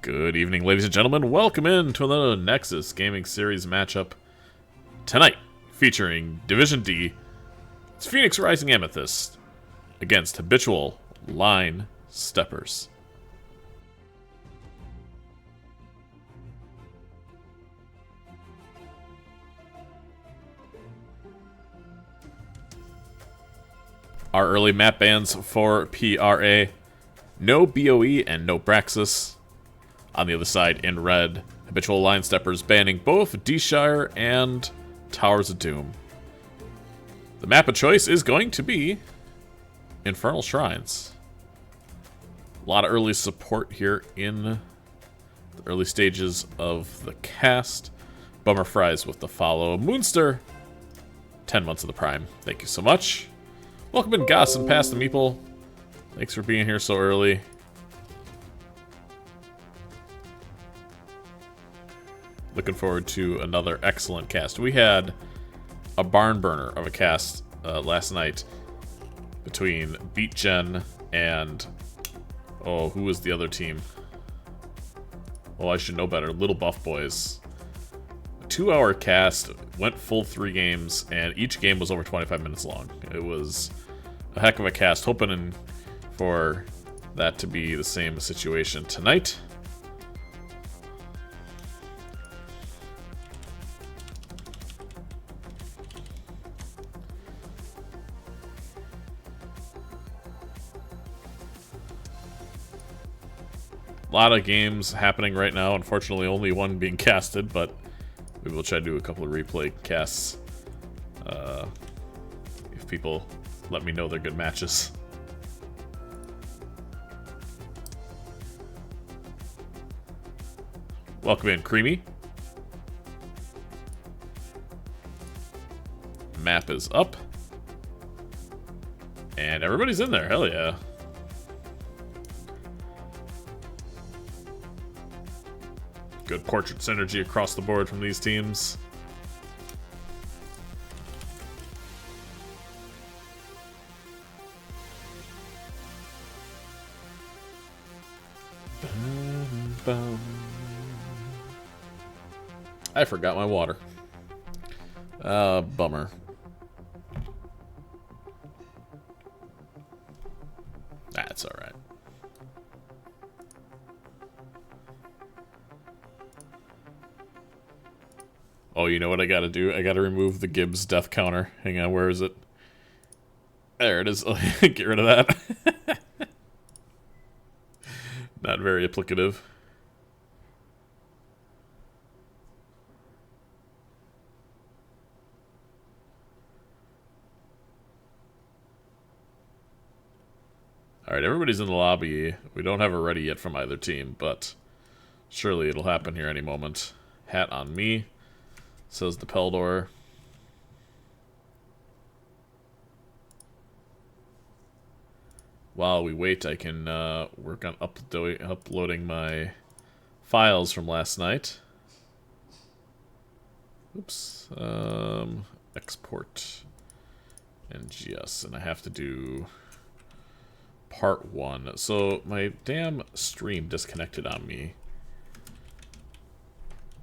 Good evening, ladies and gentlemen. Welcome in to another Nexus Gaming Series matchup tonight, featuring Division D. It's Phoenix Rising Amethyst against Habitual Line Steppers. Our early map bans for PRA: no BOE and no Praxis. On the other side, in red, Habitual Line Steppers banning both D-Shire and Towers of Doom. The map of choice is going to be Infernal Shrines. A lot of early support here in the early stages of the cast. Bummer Fries with the follow. Moonster, 10 months of the Prime. Thank you so much. Welcome in, Goss and Past the Meeple. Thanks for being here so early. Looking forward to another excellent cast. We had a barn burner of a cast last night between Beat Gen and... oh, who was the other team? Oh, I should know better. Little Buff Boys. A 2-hour cast, went full 3 games, and each game was over 25 minutes long. It was a heck of a cast. Hoping for that to be the same situation tonight. A lot of games happening right now. Unfortunately, only one being casted, but we will try to do a couple of replay casts if people let me know they're good matches. Welcome in, Creamy. Map is up. And everybody's in there, hell yeah. Good portrait synergy across the board from these teams. I forgot my water. Bummer. That's alright. Oh, you know what I gotta do? I gotta remove the Gibbs death counter. Hang on, where is it? There it is. Get rid of that. Not very applicative. Alright, everybody's in the lobby. We don't have a ready yet from either team, but surely it'll happen here any moment. Hat on me. Says the Peldor. While we wait, I can work on uploading my files from last night. Oops. Export NGS, and I have to do part 1. So my damn stream disconnected on me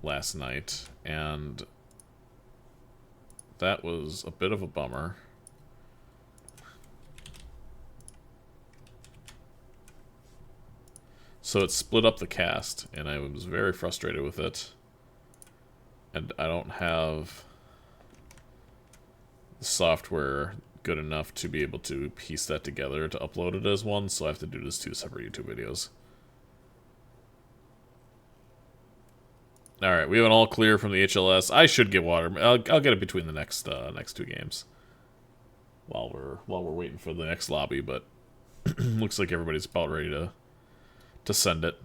last night, and that was a bit of a bummer. So it split up the cast, and I was very frustrated with it. And I don't have the software good enough to be able to piece that together to upload it as one, so I have to do this 2 separate YouTube videos. Alright, we have an all clear from the HLS. I should get water. I'll get it between the next 2 games. While we're waiting for the next lobby, but looks like everybody's about ready to send it.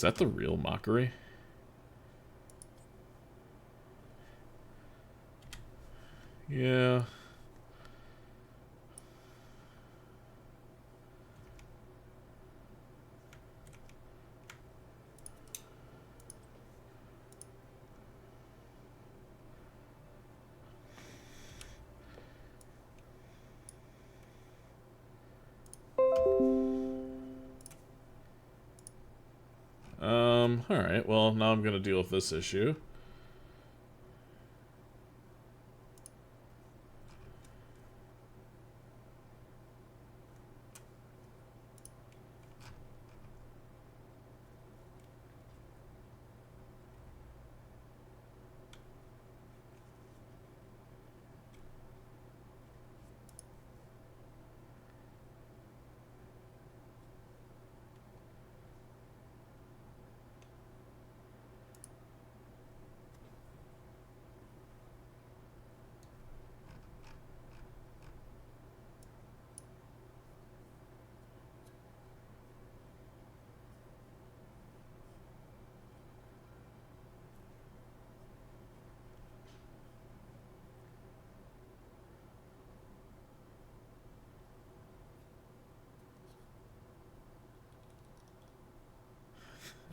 Is that the real Mockery? Yeah. Alright, well, now I'm gonna deal with this issue.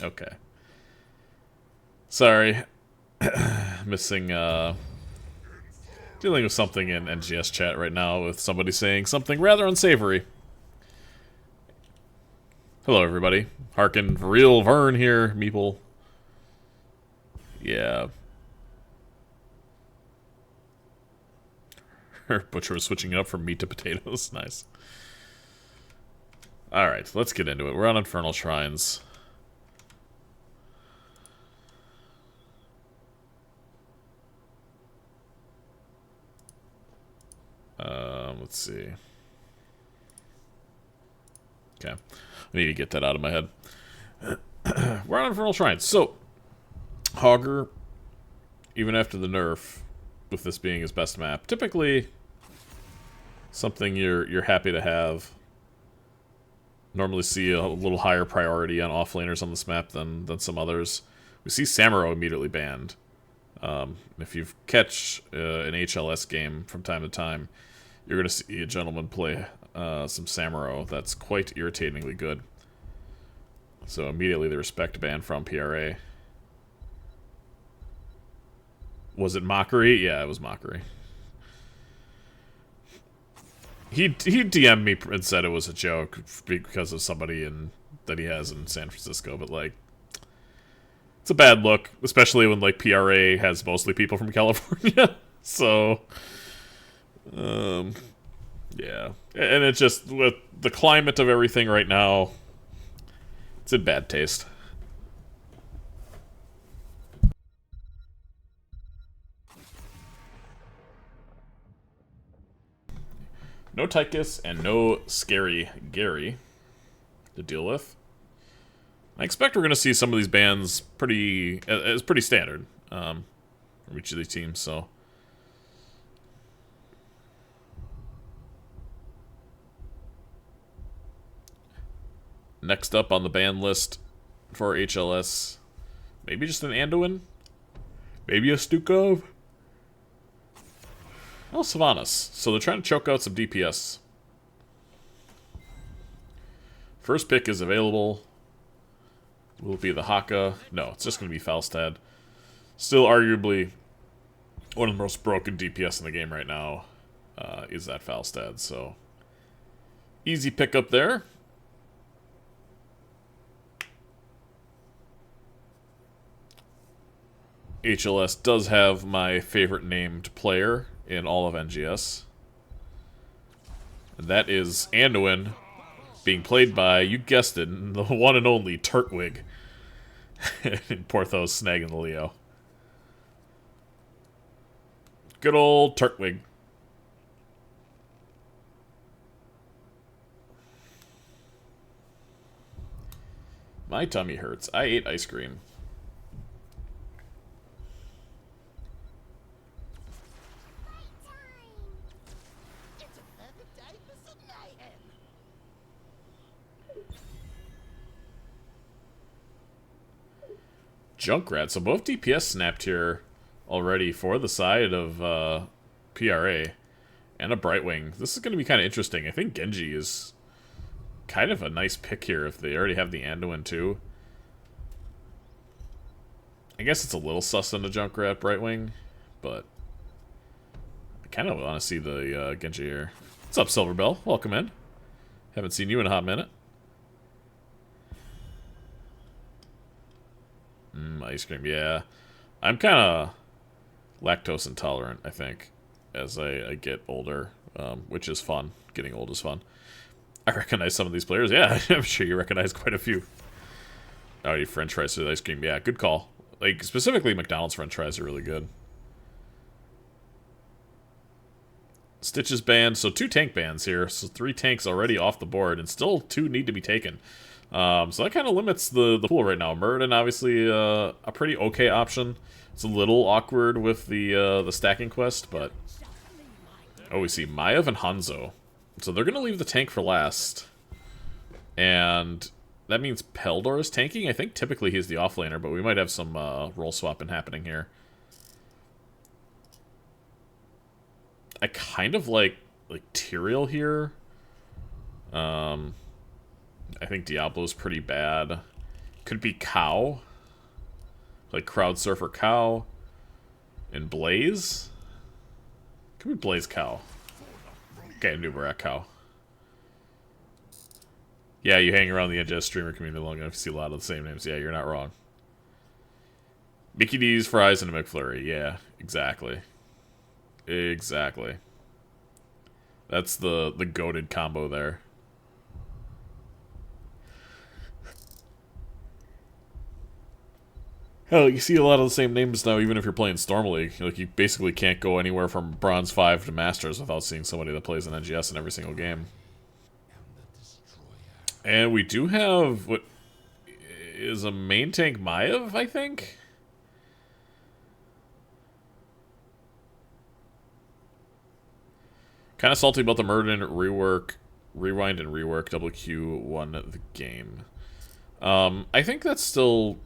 Okay. Sorry. Missing, dealing with something in NGS chat right now with somebody saying something rather unsavory. Hello, everybody. Harkin, real Vern here, Meeple. Yeah. Her butcher was switching it up from meat to potatoes. Nice. Alright, let's get into it. We're on Infernal Shrines. Let's see. Okay. I need to get that out of my head. We're on Infernal Shrines. So, Hogger, even after the nerf, with this being his best map, typically something you're happy to have. Normally see a little higher priority on offlaners on this map than some others. We see Samuro immediately banned. If you catch an HLS game from time to time, you're going to see a gentleman play some Samuro that's quite irritatingly good. So immediately the respect ban from PRA. Was it Mockery? Yeah, it was Mockery. He DM'd me and said it was a joke because of somebody that he has in San Francisco, but like, it's a bad look, especially when like PRA has mostly people from California. So, yeah, and it's just with the climate of everything right now, it's in bad taste. No Tychus and no Scary Gary to deal with. I expect we're going to see some of these bans pretty standard from each of these teams. So, next up on the ban list for HLS, maybe just an Anduin, maybe a Stukov. Oh, Sylvanas. So they're trying to choke out some DPS. First pick is available. Will it be the Haka? No, it's just going to be Falstad. Still arguably one of the most broken DPS in the game right now is that Falstad. So, easy pickup there. HLS does have my favorite named player in all of NGS. And that is Anduin, being played by, you guessed it, the one and only Turtwig. In Porthos snagging the Leo. Good old Turtwig. My tummy hurts. I ate ice cream. Junkrat. So both DPS snapped here already for the side of PRA. And a Brightwing. This is going to be kind of interesting. I think Genji is kind of a nice pick here if they already have the Anduin too. I guess it's a little sus on the Junkrat Brightwing, but I kind of want to see the Genji here. What's up, Silverbell? Welcome in. Haven't seen you in a hot minute. Ice cream, yeah. I'm kind of lactose intolerant, I think, as I get older, which is fun. Getting old is fun. I recognize some of these players. Yeah, I'm sure you recognize quite a few. Oh, you French fries with ice cream. Yeah, good call. Like, specifically, McDonald's French fries are really good. Stitches banned. So 2 tank bans here. So 3 tanks already off the board, and still 2 need to be taken. So that kind of limits the pool right now. Muradin, obviously, a pretty okay option. It's a little awkward with the stacking quest, but... Oh, we see Maiev and Hanzo. So they're going to leave the tank for last. And that means Peldor is tanking. I think typically he's the offlaner, but we might have some role swapping happening here. I kind of like Tyrael here. I think Diablo's pretty bad. Could be Cow. Like Crowd Surfer Cow. And Blaze. Could be Blaze Cow. Okay, Nubarak Cow. Yeah, you hang around the NGS streamer community long enough to see a lot of the same names. Yeah, you're not wrong. Mickey D's, fries, and a McFlurry. Yeah, exactly. Exactly. That's the goated combo there. Hell, you see a lot of the same names now, even if you're playing Storm League. Like, you basically can't go anywhere from Bronze 5 to Masters without seeing somebody that plays an NGS in every single game. And we do have what is a main tank Maiev, I think? Kind of salty about the Muradin rework, rewind and rework. WQ won the game. I think that's still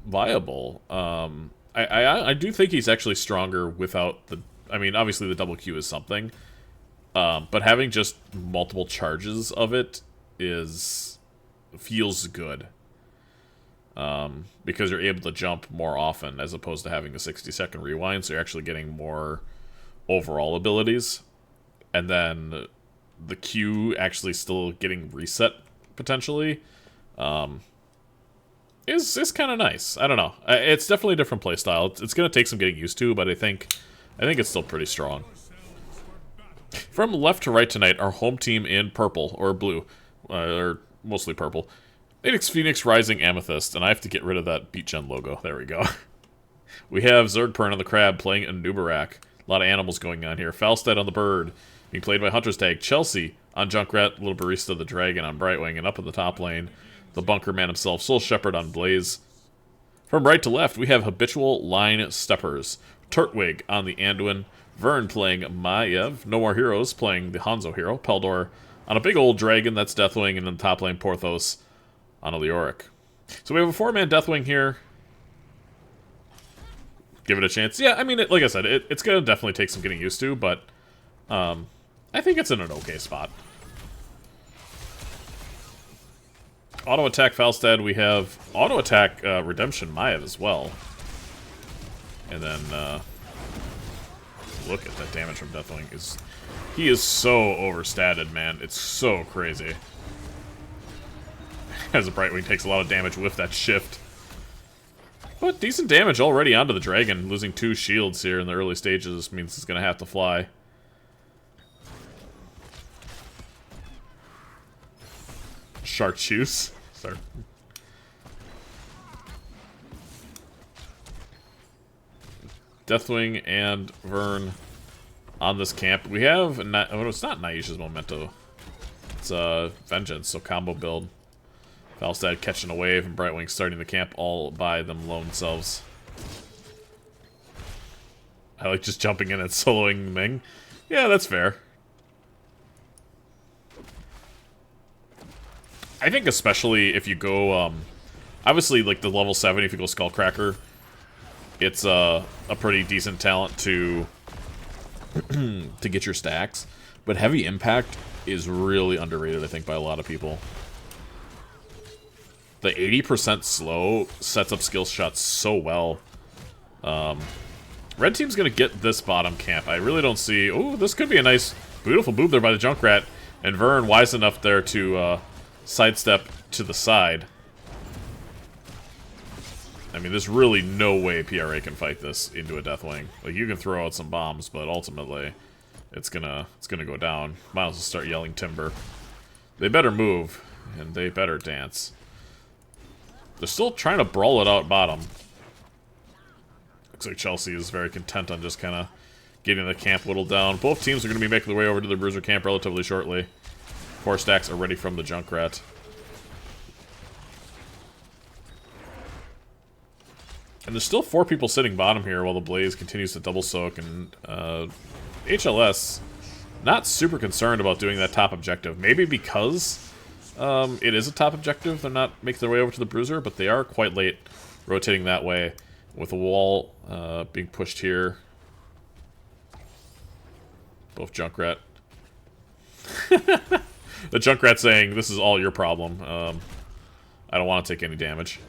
viable. I do think he's actually stronger without the... I mean, obviously the double Q is something. But having just multiple charges of it feels good. Because you're able to jump more often as opposed to having a 60-second rewind, so you're actually getting more overall abilities. And then the Q actually still getting reset, potentially, is kind of nice. I don't know. It's definitely a different playstyle. It's going to take some getting used to, but I think it's still pretty strong. From left to right tonight, our home team in purple, or blue, or mostly purple. Phoenix Rising Amethyst, and I have to get rid of that Beat Gen logo. There we go. We have Zergpern on the Crab playing a Nubarak. A lot of animals going on here. Falstad on the Bird, being played by Hunter's Tag. Chelsea on Junkrat, Little Barista the Dragon on Brightwing, and up in the top lane, the Bunker Man himself, Soul Shepherd on Blaze. From right to left, we have Habitual Line Steppers. Turtwig on the Anduin, Vern playing Maiev, No More Heroes playing the Hanzo hero, Peldor on a big old dragon, that's Deathwing, and in the top lane, Porthos on a Leoric. So we have a 4-man Deathwing here. Give it a chance. Yeah, I mean, like I said, it's going to definitely take some getting used to, but I think it's in an okay spot. Auto attack Falstad, we have auto attack Redemption Maiev as well. And then look at that damage from Deathwing. He is so overstated, man. It's so crazy. As a Brightwing takes a lot of damage with that shift. But decent damage already onto the dragon. Losing 2 shields here in the early stages means it's going to have to fly. Chartreuse. Sorry. Deathwing and Vern on this camp. We have... Oh, it's not Naisha's Memento. It's Vengeance, so combo build. Falstad catching a wave and Brightwing starting the camp all by them lone selves. I like just jumping in and soloing Ming. Yeah, that's fair. I think especially if you go... Obviously, like, the level 7, if you go Skullcracker, it's a pretty decent talent to to get your stacks. But Heavy Impact is really underrated, I think, by a lot of people. The 80% slow sets up skill shots so well. Red team's going to get this bottom camp. I really don't see... Oh, this could be a nice, beautiful boob there by the Junkrat. And Vern, wise enough there to sidestep to the side. I mean, there's really no way PRA can fight this into a Deathwing. Like, you can throw out some bombs, but ultimately, it's gonna go down. Might as well start yelling timber. They better move, and they better dance. They're still trying to brawl it out bottom. Looks like Chelsea is very content on just kind of getting the camp whittled down. Both teams are going to be making their way over to the Bruiser camp relatively shortly. 4 stacks are ready from the Junkrat. And there's still 4 people sitting bottom here while the Blaze continues to double soak. And HLS, not super concerned about doing that top objective. Maybe because it is a top objective, they're not making their way over to the Bruiser, but they are quite late rotating that way with a wall being pushed here. Both Junkrat. The Junkrat saying, this is all your problem. I don't want to take any damage.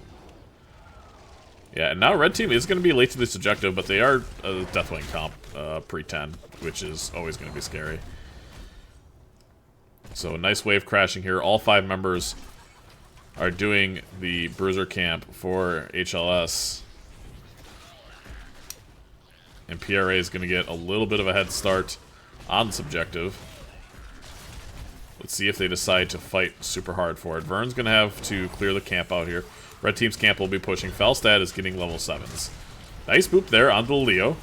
Yeah, and now Red Team is going to be late to this objective, but they are a Deathwing comp pre-10, which is always going to be scary. So, nice wave crashing here. All 5 members are doing the Bruiser camp for HLS. And PRA is going to get a little bit of a head start on this objective. Let's see if they decide to fight super hard for it. Vern's going to have to clear the camp out here. Red Team's camp will be pushing. Falstad is getting level 7s. Nice boop there onto the Leo.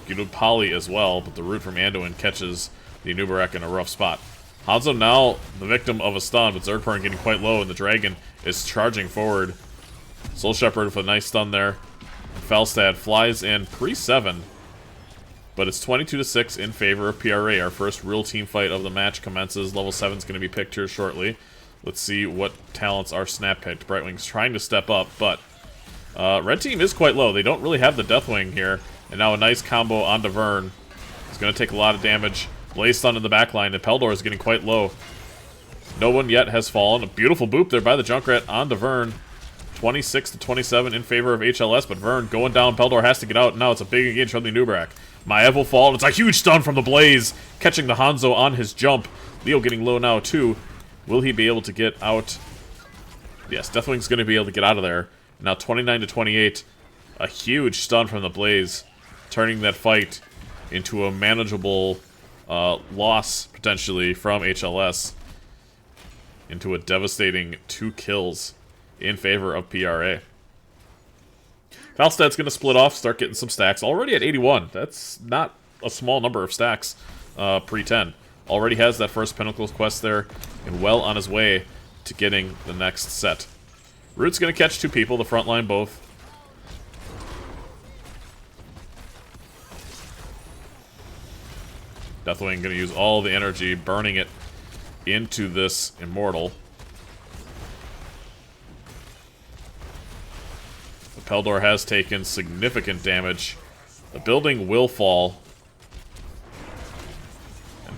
Good Poly as well, but the root from Anduin catches the Nubarak in a rough spot. Hanzo now the victim of a stun, but Zergpern getting quite low, and the Dragon is charging forward. Soul Shepherd with a nice stun there. Falstad flies in pre-7, but it's 22-6 in favor of PRA. Our first real team fight of the match commences. Level 7 is going to be picked here shortly. Let's see what talents are snap picked. Brightwing's trying to step up, but Red Team is quite low. They don't really have the Deathwing here. And now a nice combo onto Vern. He's going to take a lot of damage. Blaze stun in the backline, and Peldor is getting quite low. No one yet has fallen. A beautiful boop there by the Junkrat onto Vern. 26-27 in favor of HLS, but Vern going down. Peldor has to get out. Now it's a big engage from the Nubarak. Maev will fall, and it's a huge stun from the Blaze, catching the Hanzo on his jump. Leo getting low now, too. Will he be able to get out? Yes, Deathwing's going to be able to get out of there. Now 29-28. A huge stun from the Blaze, turning that fight into a manageable loss, potentially, from HLS. Into a devastating 2 kills in favor of PRA. Falstad's going to split off, start getting some stacks. Already at 81. That's not a small number of stacks pre-10. Already has that first Pinnacles quest there, and well on his way to getting the next set. Root's going to catch 2 people, the front line both. Deathwing going to use all the energy, burning it into this Immortal. The Peldor has taken significant damage. The building will fall.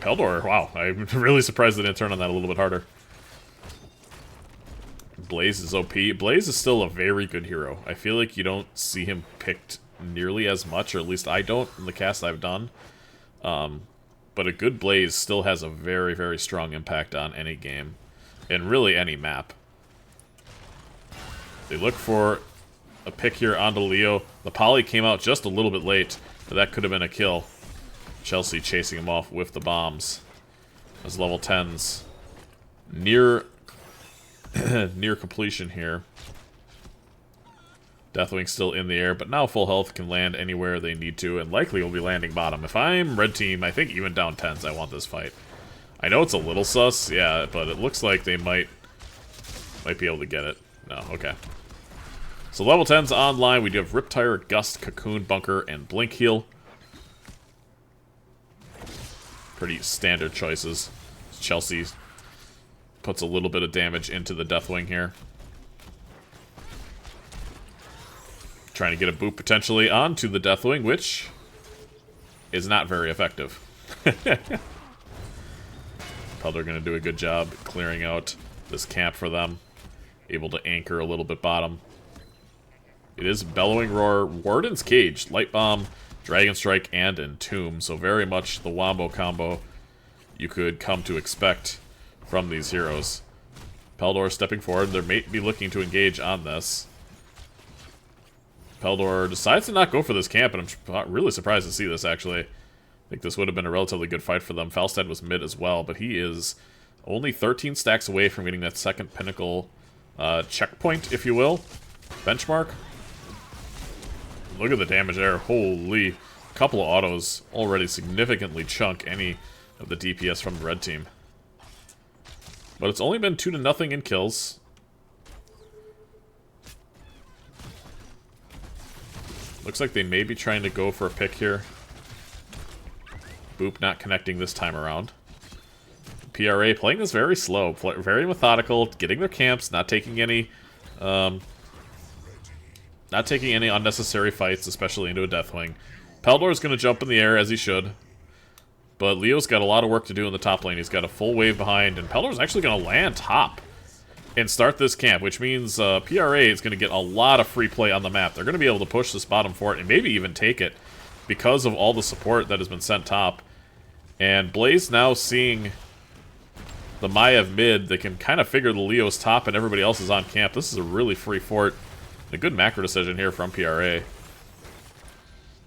Peldor, wow, I'm really surprised they didn't turn on that a little bit harder. Blaze is OP. Blaze is still a very good hero. I feel like you don't see him picked nearly as much, or at least I don't in the cast I've done. But a good Blaze still has a very, very strong impact on any game, and really any map. They look for a pick here onto Leo. The Poly came out just a little bit late, but that could have been a kill. Chelsea chasing him off with the bombs. As level 10s near near completion here. Deathwing still in the air, but now full health can land anywhere they need to, and likely will be landing bottom. If I'm Red Team, I think even down 10s, I want this fight. I know it's a little sus, yeah, but it looks like they might be able to get it. No, okay. So level 10's online. We do have Riptire, Gust, Cocoon, Bunker, and Blink Heal. Pretty standard choices. Chelsea puts a little bit of damage into the Deathwing here. Trying to get a boot potentially onto the Deathwing, which is not very effective. Probably going to do a good job clearing out this camp for them. Able to anchor a little bit bottom. It is Bellowing Roar, Warden's Cage, Light Bomb, Dragon Strike, and Entomb. So very much the wombo combo you could come to expect from these heroes. Peldor stepping forward. They may be looking to engage on this. Peldor decides to not go for this camp, and I'm really surprised to see this, actually. I think this would have been a relatively good fight for them. Falstad was mid as well, but he is only 13 stacks away from getting that second pinnacle checkpoint, if you will. Benchmark. Look at the damage there. Holy. Couple of autos already significantly chunk any of the DPS from the red team. But it's only been 2-0 in kills. Looks like they may be trying to go for a pick here. Boop not connecting this time around. PRA playing this very slow, very methodical, getting their camps, not taking any unnecessary fights, especially into a Deathwing. Peldor's going to jump in the air as he should. But Leo's got a lot of work to do in the top lane. He's got a full wave behind, and Peldor's actually going to land top and start this camp, which means PRA is going to get a lot of free play on the map. They're going to be able to push this bottom fort and maybe even take it because of all the support that has been sent top. And Blaze now seeing the Maiev mid, they can kind of figure the Leo's top and everybody else is on camp. This is a really free fort. A good macro decision here from PRA.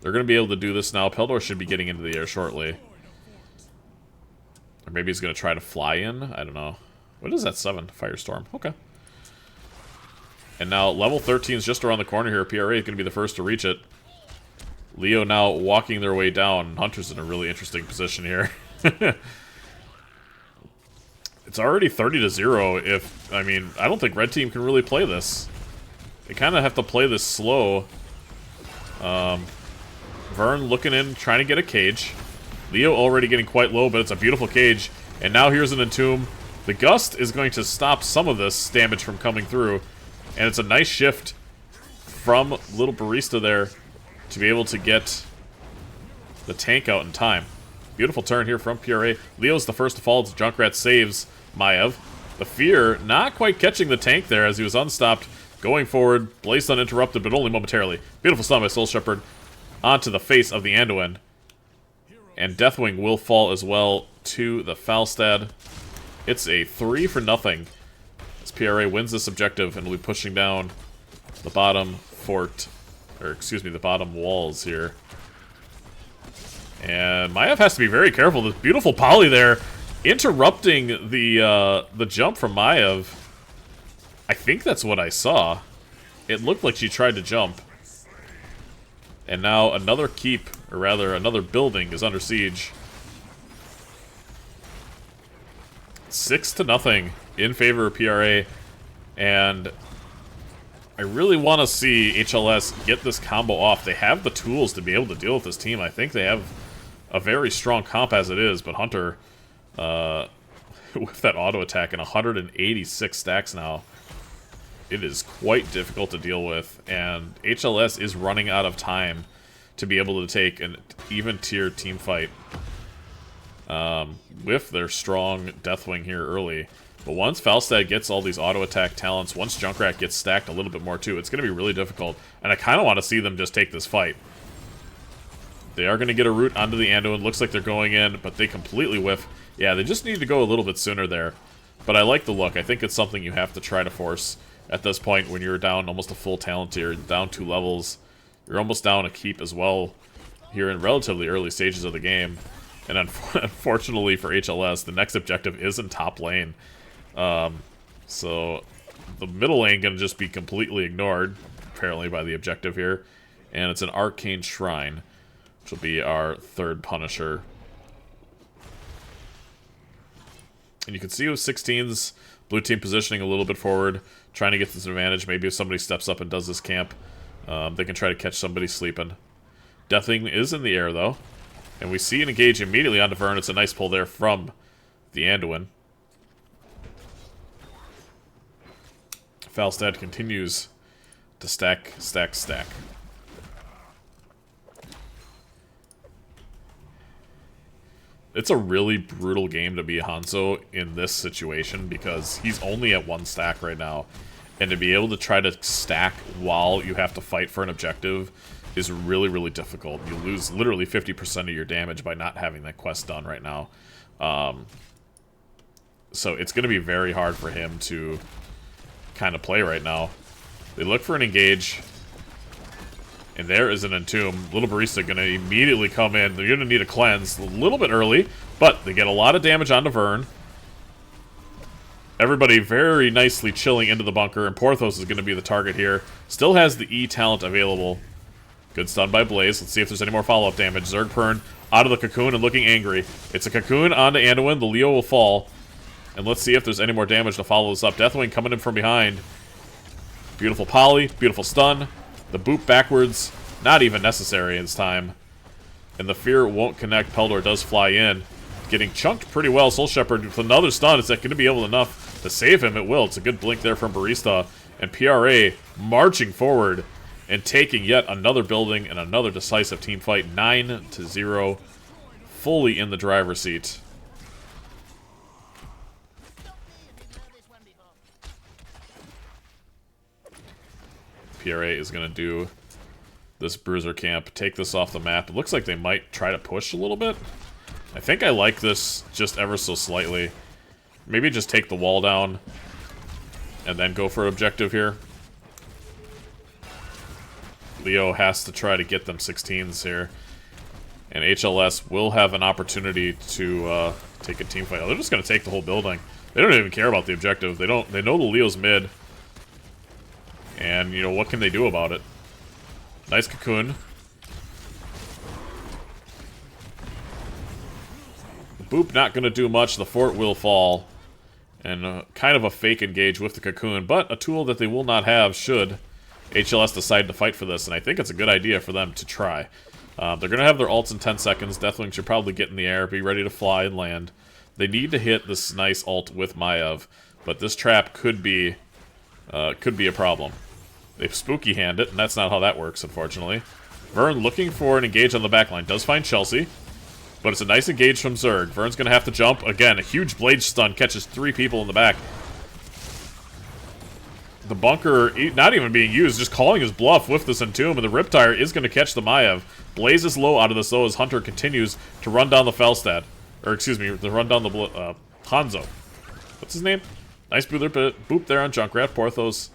They're going to be able to do this now. Peldor should be getting into the air shortly. Or maybe he's going to try to fly in. I don't know. What is that? 7? Firestorm. Okay. And now level 13 is just around the corner here. PRA is going to be the first to reach it. Leo now walking their way down. Hunter's in a really interesting position here. It's already 30-0. I don't think red team can really play this. They kind of have to play this slow. Vern looking in, trying to get a cage. Leo already getting quite low, but it's a beautiful cage. And now here's an Entomb. The Gust is going to stop some of this damage from coming through. And it's a nice shift from Little Barista there to be able to get the tank out in time. Beautiful turn here from PRA. Leo's the first to fall as Junkrat saves Maiev. The Fear not quite catching the tank there as he was unstopped. Going forward, Blaze uninterrupted, but only momentarily. Beautiful stun by Soul Shepherd onto the face of the Anduin. And Deathwing will fall as well to the Falstad. It's a 3-0 as PRA wins this objective and will be pushing down the bottom fort, or excuse me, the bottom walls here. And Maiev has to be very careful. This beautiful poly there, interrupting the jump from Maiev. I think that's what I saw. It looked like she tried to jump. And now another keep, or rather another building, is under siege. 6-0 in favor of PRA. And I really want to see HLS get this combo off. They have the tools to be able to deal with this team. I think they have a very strong comp as it is, but Hunter, with that auto attack and 186 stacks now, it is quite difficult to deal with, and HLS is running out of time to be able to take an even-tier team fight with their strong Deathwing here early. But once Falstad gets all these auto-attack talents, once Junkrat gets stacked a little bit more too, it's going to be really difficult, and I kind of want to see them just take this fight. They are going to get a route onto the Anduin. Looks like they're going in, but they completely whiff. Yeah, they just need to go a little bit sooner there. But I like the look. I think it's something you have to try to force at this point when you're down almost a full talent tier, down 2 levels. You're almost down a keep as well here in relatively early stages of the game. And unfortunately for HLS, the next objective is in top lane. So the middle lane going to just be completely ignored, apparently, by the objective here. And it's an Arcane Shrine, which will be our third Punisher. And you can see with 16's blue team positioning a little bit forward, trying to get this advantage. Maybe if somebody steps up and does this camp, they can try to catch somebody sleeping. Deathwing is in the air, though. And we see an engage immediately onto Vern. It's a nice pull there from the Anduin. Falstad continues to stack. It's a really brutal game to be Hanzo in this situation because he's only at 1 stack right now. And to be able to try to stack while you have to fight for an objective is really, really difficult. You lose literally 50% of your damage by not having that quest done right now. So it's going to be very hard for him to kind of play right now. They look for an engage. And there is an Entomb. Little Barista going to immediately come in. They're going to need a cleanse a little bit early, but they get a lot of damage onto Vern. Everybody very nicely chilling into the bunker, and Porthos is going to be the target here. Still has the E talent available. Good stun by Blaze. Let's see if there's any more follow-up damage. Zergpern out of the cocoon and looking angry. It's a cocoon onto Anduin. The Leo will fall. And let's see if there's any more damage to follow this up. Deathwing coming in from behind. Beautiful poly. Beautiful stun. The boop backwards. Not even necessary this time. And the fear won't connect. Peldor does fly in. Getting chunked pretty well. Soul Shepherd with another stun. Is that going to be able enough to save him? It will. It's a good blink there from Barista. And PRA marching forward and taking yet another building and another decisive team fight. 9-0. Fully in the driver's seat. PRA is going to do this Bruiser camp. Take this off the map. It looks like they might try to push a little bit. I think I like this just ever so slightly. Maybe just take the wall down and then go for an objective here. Leo has to try to get them 16s here. And HLS will have an opportunity to take a team fight. Oh, they're just going to take the whole building. They don't even care about the objective. They know the Leo's mid. And, you know, what can they do about it? Nice cocoon. The boop not going to do much. The fort will fall. And kind of a fake engage with the cocoon, but a tool that they will not have should HLS decide to fight for this. And I think it's a good idea for them to try. They're going to have their ults in 10 seconds. Deathwing should probably get in the air, be ready to fly and land. They need to hit this nice ult with Maiev, but this trap could be a problem. They spooky hand it, and that's not how that works, unfortunately. Vern looking for an engage on the backline. Does find Chelsea, but it's a nice engage from Zerg. Vern's going to have to jump. Again, a huge blade stun catches 3 people in the back. The bunker not even being used, just calling his bluff with this Entomb, and the Riptire is going to catch the Maiev. Blaze is low out of this, though, as Hunter continues to run down the Felstad. Or, excuse me, to run down the Hanzo. What's his name? Nice boop there on Junkrat. Porthos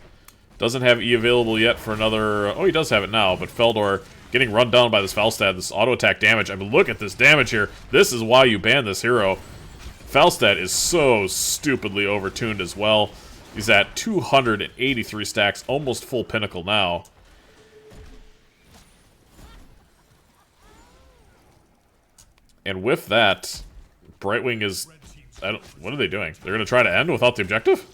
doesn't have E available yet for another... Oh, he does have it now, but Feldor getting run down by this Falstad, this auto-attack damage. I mean, look at this damage here. This is why you ban this hero. Falstad is so stupidly overtuned as well. He's at 283 stacks, almost full pinnacle now. And with that, Brightwing is... what are they doing? They're going to try to end without the objective?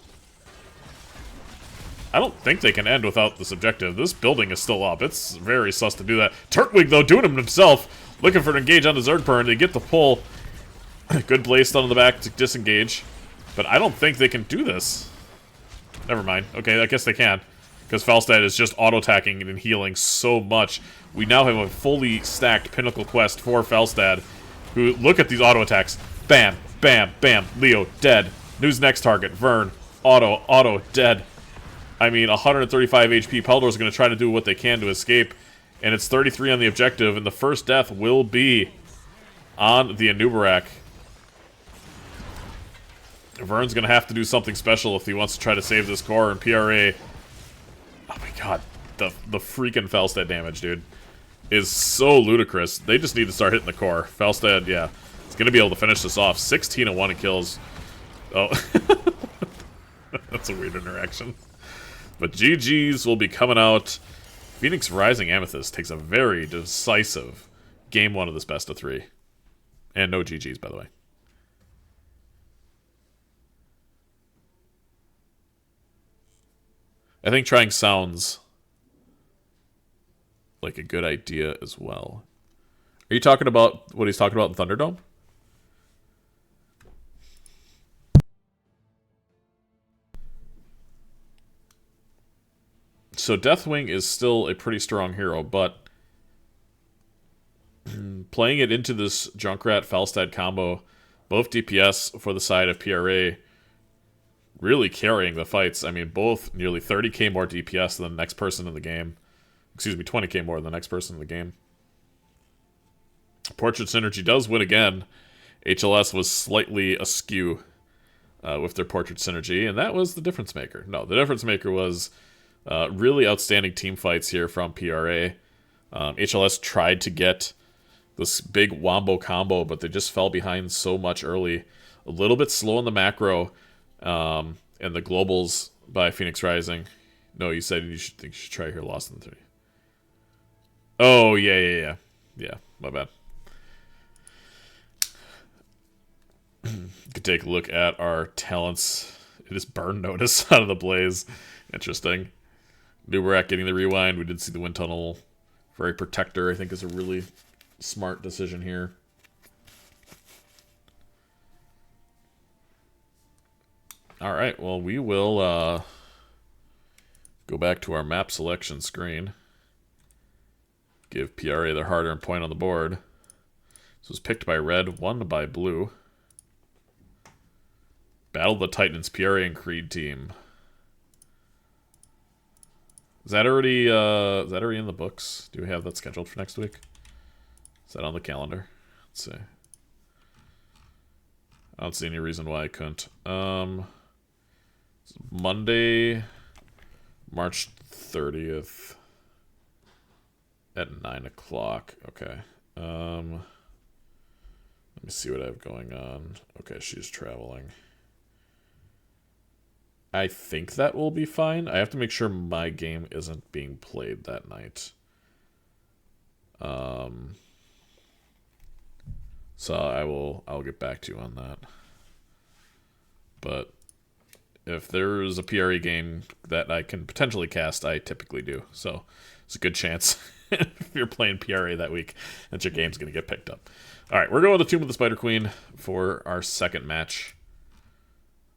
I don't think they can end without this objective. This building is still up. It's very sus to do that. Turtwig, though, doing him himself. Looking for an engage on the Zergpern. They get the pull. Good blaze stun on the back to disengage. But I don't think they can do this. Never mind. Okay, I guess they can. Because Falstad is just auto-attacking and healing so much. We now have a fully stacked Pinnacle quest for Falstad. Who, look at these auto-attacks. Bam, bam, bam. Leo, dead. Who's next target? Vern. Auto, dead. I mean, 135 HP. Peldor's going to try to do what they can to escape. And it's 33 on the objective. And the first death will be on the Anubarak. Vern's going to have to do something special if he wants to try to save this core. And PRA... Oh my god. The freaking Falstad damage, dude, is so ludicrous. They just need to start hitting the core. Falstad, yeah. It's going to be able to finish this off. 16-1 in kills. Oh. That's a weird interaction. But GG's will be coming out. Phoenix Rising Amethyst takes a very decisive game 1 of this best of 3. And no GG's, by the way. I think trying sounds like a good idea as well. Are you talking about what he's talking about in Thunderdome? So Deathwing is still a pretty strong hero, but playing it into this Junkrat Falstad combo, both DPS for the side of PRA, really carrying the fights. I mean, both nearly 30k more DPS than the next person in the game. Excuse me, 20k more than the next person in the game. Portrait Synergy does win again. HLS was slightly askew with their Portrait Synergy, and that was the difference maker. No, the difference maker was really outstanding team fights here from PRA. HLS tried to get this big wombo combo, but they just fell behind so much early. A little bit slow in the macro, and the globals by Phoenix Rising. No, you said you should try here. Lost in 3. Oh, yeah. Yeah, my bad. Could take a look at our talents. It is Burn Notice out of the Blaze. Interesting. Nubarak getting the rewind. We did see the Wind Tunnel. Very Protector, I think, is a really smart decision here. Alright, well, we will go back to our map selection screen. Give PRA their hard-earned point on the board. This was picked by red, won by blue. Battle of the Titans, PRA and Creed team. Is that already in the books? Do we have that scheduled for next week? Is that on the calendar? Let's see. I don't see any reason why I couldn't. Monday, March 30th at 9 o'clock. Okay. Let me see what I have going on. Okay, she's traveling. I think that will be fine. I have to make sure my game isn't being played that night. So I'll get back to you on that. But if there's a PRE game that I can potentially cast, I typically do. So it's a good chance if you're playing PRA that week that your game's going to get picked up. All right, we're going to Tomb of the Spider Queen for our second match.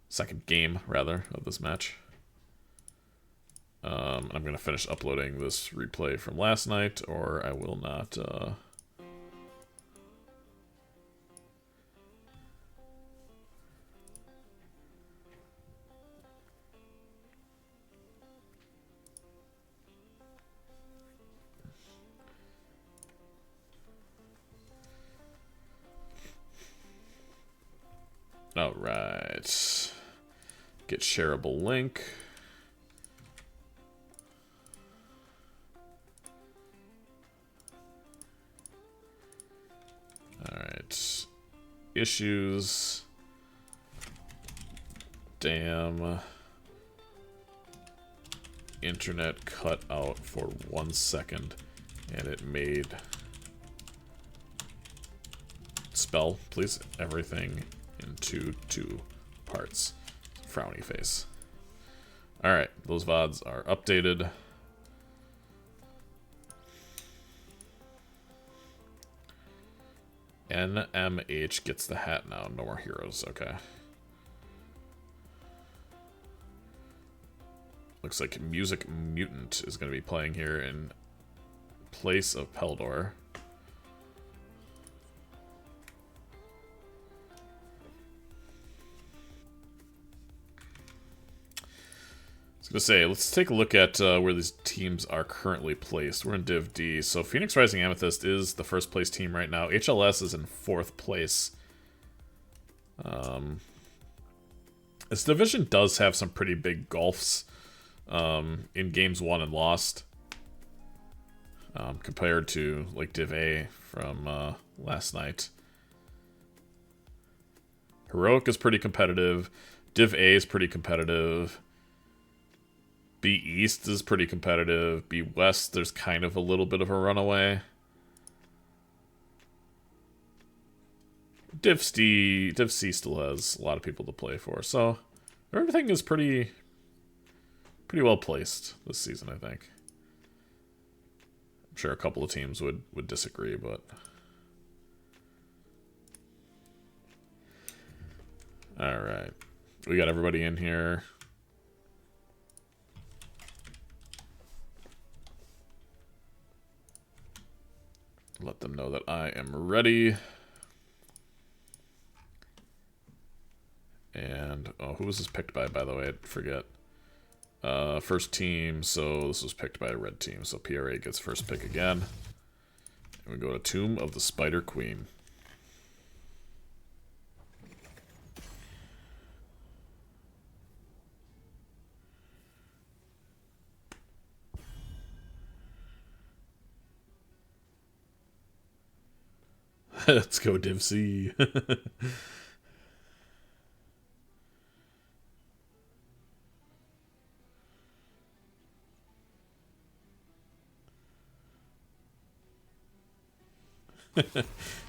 Second game, rather, of this match. I'm going to finish uploading this replay from last night, or I will not... All right. Get shareable link. All right. Issues. Damn. Internet cut out for 1 second, and it made... Spell, please. Everything into 2 parts. Frowny face. Alright, those VODs are updated. NMH gets the hat now. No more heroes. Okay. Looks like Music Mutant is going to be playing here in place of Peldor. I was going to say, let's take a look at where these teams are currently placed. We're in Div D. So Phoenix Rising Amethyst is the first place team right now. HLS is in 4th place. This division does have some pretty big gulfs in games won and lost. Compared to like Div A from last night. Heroic is pretty competitive. Div A is pretty competitive. B East is pretty competitive. B West, there's kind of a little bit of a runaway. Div C still has a lot of people to play for, so everything is pretty well placed this season, I think. I'm sure a couple of teams would disagree, but... Alright. We got everybody in here. Let them know that I am ready. And, oh, who was this picked by the way? I forget. First team, so this was picked by a red team, so PRA gets first pick again. And we go to Tomb of the Spider Queen. Let's go, Div C.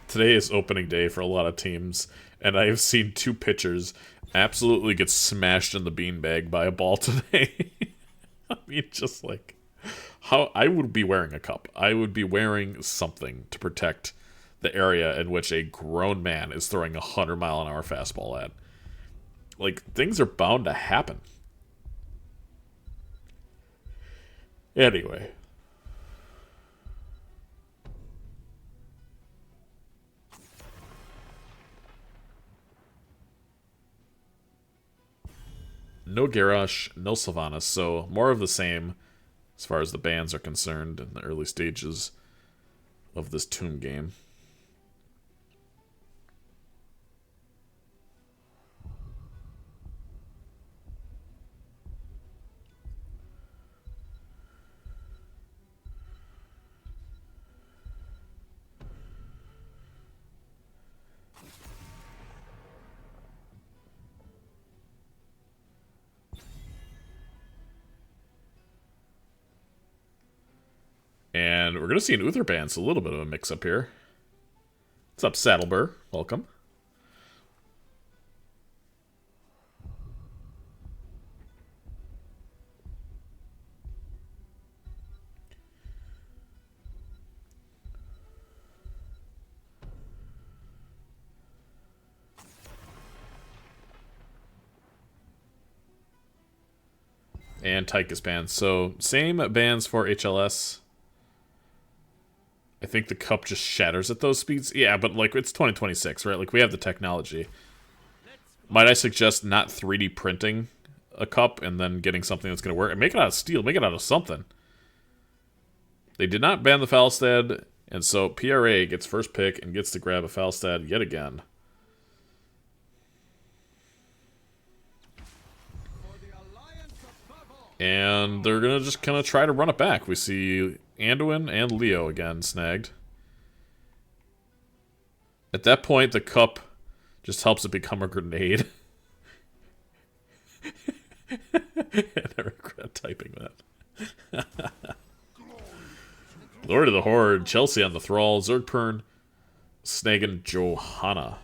Today is opening day for a lot of teams, and I have seen two pitchers absolutely get smashed in the beanbag by a ball today. I mean, just like, how I would be wearing a cup. I would be wearing something to protect the area in which a grown man is throwing a 100-mile-an-hour fastball at. Like, things are bound to happen. Anyway. No Garrosh, no Sylvanas, so more of the same as far as the bans are concerned in the early stages of this Tomb game. And we're going to see an Uther ban, so a little bit of a mix-up here. What's up, Saddleburr? Welcome. And Tychus bans. So, same bans for HLS. I think the cup just shatters at those speeds. Yeah, but like it's 2026, right? Like we have the technology. Might I suggest not 3D printing a cup and then getting something that's going to work? And make it out of steel. Make it out of something. They did not ban the Falstad, and so PRA gets first pick and gets to grab a Falstad yet again. And they're going to just kind of try to run it back. We see Anduin and Leo again snagged. At that point, the cup just helps it become a grenade. And I regret typing that. Lord of the Horde, Chelsea on the Thrall, Zergpern, snagging Johanna.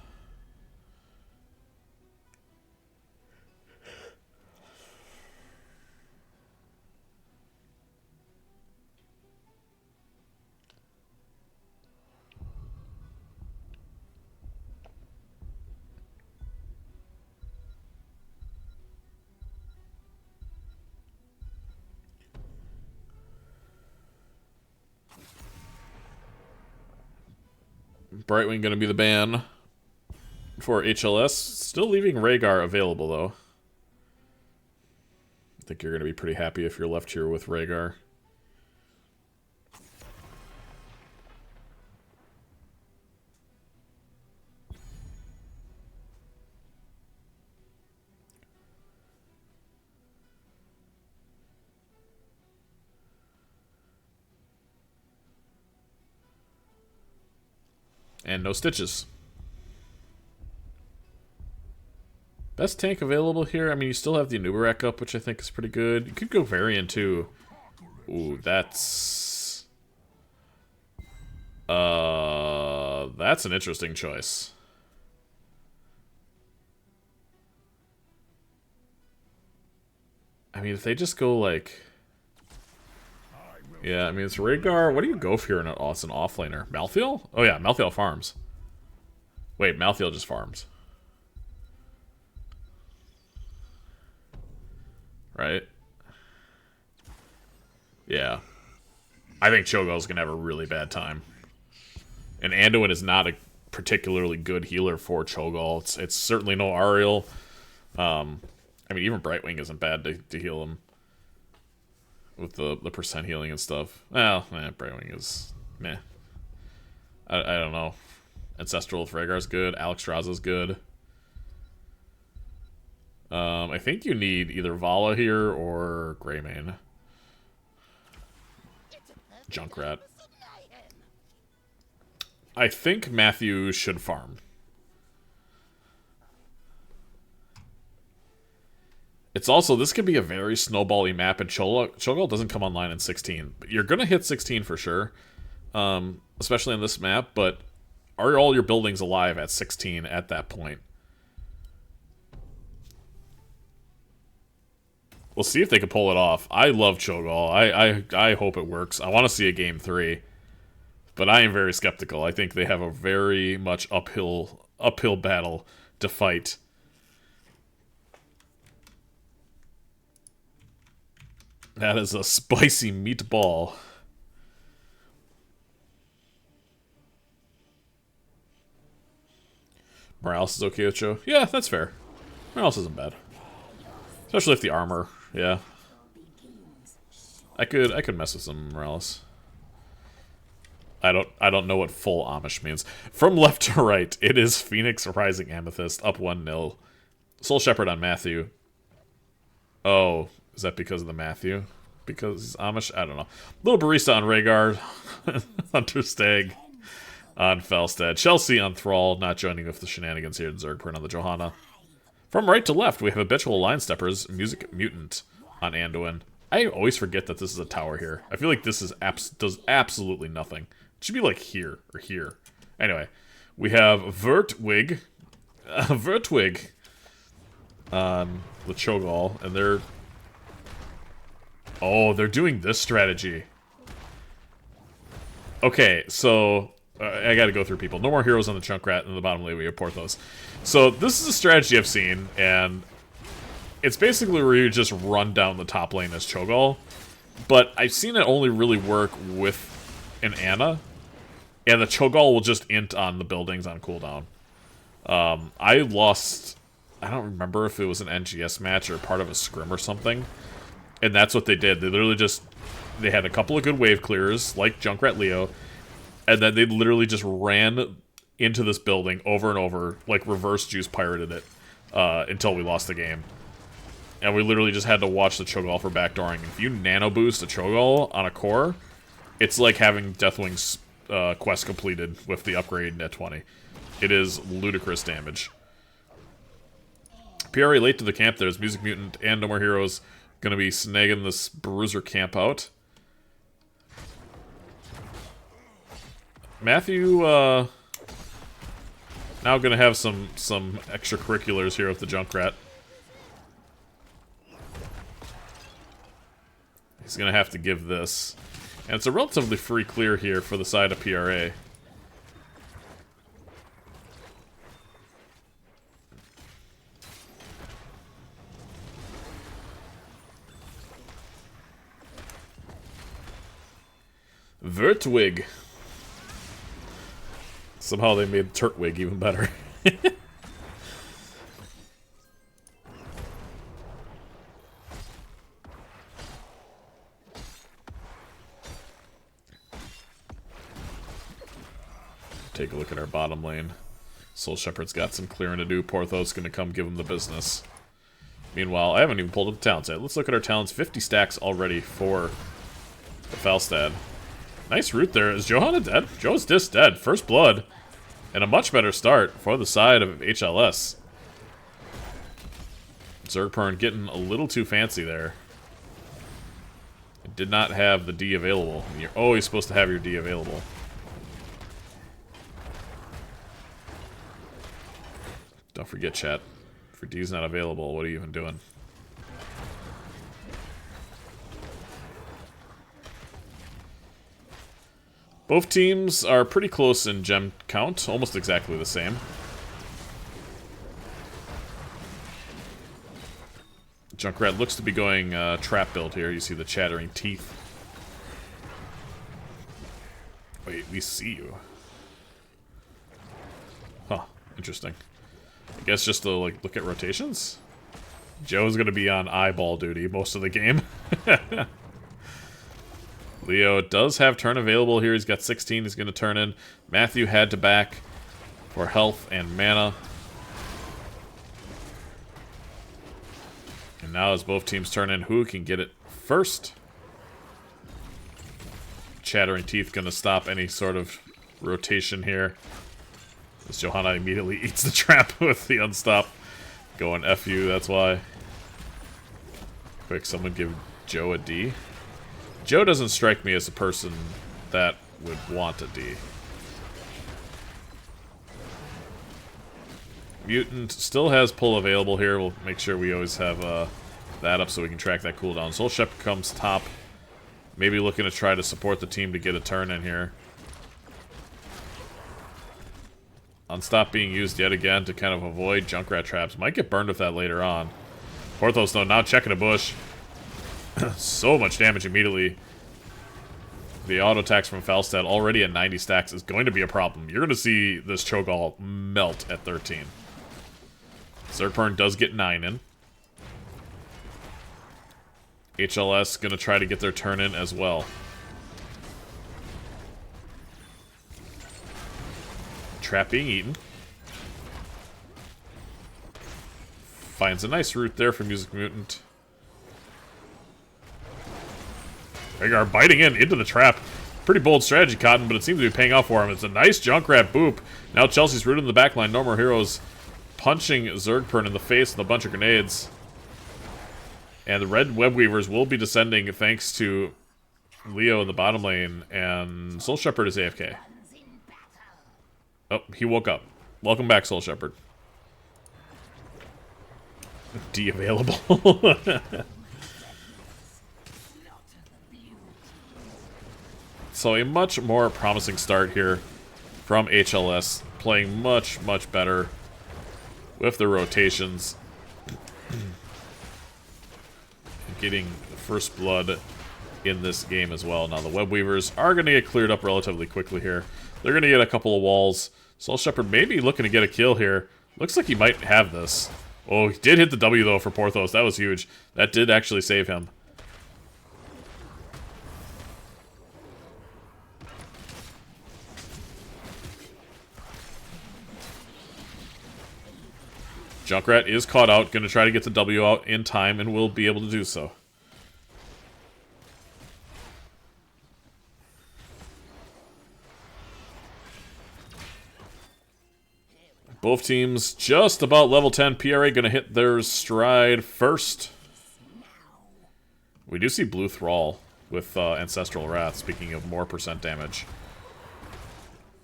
Brightwing going to be the ban for HLS. Still leaving Rhaegar available, though. I think you're going to be pretty happy if you're left here with Rhaegar. And no stitches. Best tank available here. I mean, you still have the Anubarak up, which I think is pretty good. You could go Varian, too. Ooh, that's an interesting choice. I mean, if they just go, like... Yeah, I mean, it's Rhaegar. What do you go for here in an awesome offlaner? Malthael? Oh, yeah, Malthael farms. Wait, Malthael just farms. Right? Yeah. I think Cho'Gall's gonna have a really bad time. And Anduin is not a particularly good healer for Cho'Gall. It's certainly no Ariel. I mean, even Brightwing isn't bad to heal him. With the percent healing and stuff. Well, Brightwing is meh. I don't know. Ancestral with Rhaegar's good. Alexstrasza's good. I think you need either Vala here or Greymane. Junkrat. I think Matthew should farm. It's also, this could be a very snowbally map, and Cho'Gall doesn't come online in 16. But you're going to hit 16 for sure, especially on this map, but are all your buildings alive at 16 at that point? We'll see if they can pull it off. I love Cho'Gall. I hope it works. I want to see a game 3. But I am very skeptical. I think they have a very much uphill battle to fight. That is a spicy meatball. Morales is okay with Joe? Yeah, that's fair. Morales isn't bad. Especially if the armor, yeah. I could mess with some Morales. I don't know what full Amish means. From left to right, it is Phoenix Rising Amethyst, up 1-0. Soul Shepherd on Matthew. Oh, is that because of the Matthew? Because he's Amish? I don't know. Little Barista on Rhaegar. Hunter Stag on Felstead. Chelsea on Thrall, not joining with the shenanigans here. Zergprint on the Johanna. From right to left, we have Habitual Line Steppers, Music Mutant on Anduin. I always forget that this is a tower here. I feel like this is does absolutely nothing. It should be like here or here. Anyway, we have Vertwig on the Cho'Gall, and they're doing this strategy. Okay, so I gotta go through people. No more heroes on the Junkrat, and the bottom lane we have Porthos. So this is a strategy I've seen, and it's basically where you just run down the top lane as Cho'Gall, but I've seen it only really work with an Anna, and the Cho'Gall will just int on the buildings on cooldown. I don't remember if it was an NGS match or part of a scrim or something, and that's what they did. They literally they had a couple of good wave clears, like Junkrat Leo, and then they literally just ran into this building over and over, like reverse juice pirated it, until we lost the game. And we literally just had to watch the Cho'Gall for backdooring. If you nano boost a Cho'Gall on a core, it's like having Deathwing's quest completed with the upgrade at 20. It is ludicrous damage. PRA late to the camp. There's Music Mutant and No More Heroes gonna be snagging this Bruiser camp out. Matthew, now gonna have some extracurriculars here with the Junkrat. He's gonna have to give this. And it's a relatively free clear here for the side of PRA. Vertwig. Somehow they made Turtwig even better. Take a look at our bottom lane. Soul Shepherd's got some clearing to do. Porthos gonna come give him the business. Meanwhile, I haven't even pulled up the talents yet. Let's look at our talents. 50 stacks already for the Falstad. Nice root there. Is Johanna dead? Joe's just dead. First blood. And a much better start for the side of HLS. Zergpern getting a little too fancy there. It did not have the D available. And you're always supposed to have your D available. Don't forget, chat. If your D's not available, what are you even doing? Both teams are pretty close in gem count, almost exactly the same. Junkrat looks to be going trap build here. You see the chattering teeth. Wait, we see you. Interesting. I guess just to, like, look at rotations? Joe's gonna be on eyeball duty most of the game. Leo does have turn available here. He's got 16 he's gonna turn in. Matthew had to back for health and mana. And now as both teams turn in, who can get it first? Chattering Teeth gonna stop any sort of rotation here. As Johanna immediately eats the trap with the unstop. Going F you, that's why. Quick, someone give Joe a D. Joe doesn't strike me as a person that would want a D. Mutant still has pull available here. We'll make sure we always have that up so we can track that cooldown. Soul Shepherd comes top. Maybe looking to try to support the team to get a turn in here. Unstop being used yet again to kind of avoid Junkrat traps. Might get burned with that later on. Porthos, though, now checking a bush. So much damage immediately. The auto attacks from Falstad already at 90 stacks is going to be a problem. You're going to see this Cho'Gall melt at 13. Zergpern does get 9 in. HLS going to try to get their turn in as well. Trap being eaten. Finds a nice route there for Music Mutant. Rhaegar biting into the trap. Pretty bold strategy, Cotton, but it seems to be paying off for him. It's a nice Junkrat boop. Now Chelsea's rooted in the backline. No More Heroes punching Zergpern in the face with a bunch of grenades. And the red web weavers will be descending thanks to Leo in the bottom lane. And Soul Shepherd is AFK. Oh, he woke up. Welcome back, Soul Shepherd. D available. So a much more promising start here from HLS. Playing much, much better with the rotations. Getting first blood in this game as well. Now the Web Weavers are going to get cleared up relatively quickly here. They're going to get a couple of walls. Soul Shepherd may be looking to get a kill here. Looks like he might have this. Oh, he did hit the W, though, for Porthos. That was huge. That did actually save him. Junkrat is caught out. Going to try to get the W out in time and will be able to do so. Both teams just about level 10. PRA going to hit their stride first. We do see Blue Thrall with Ancestral Wrath, speaking of more percent damage.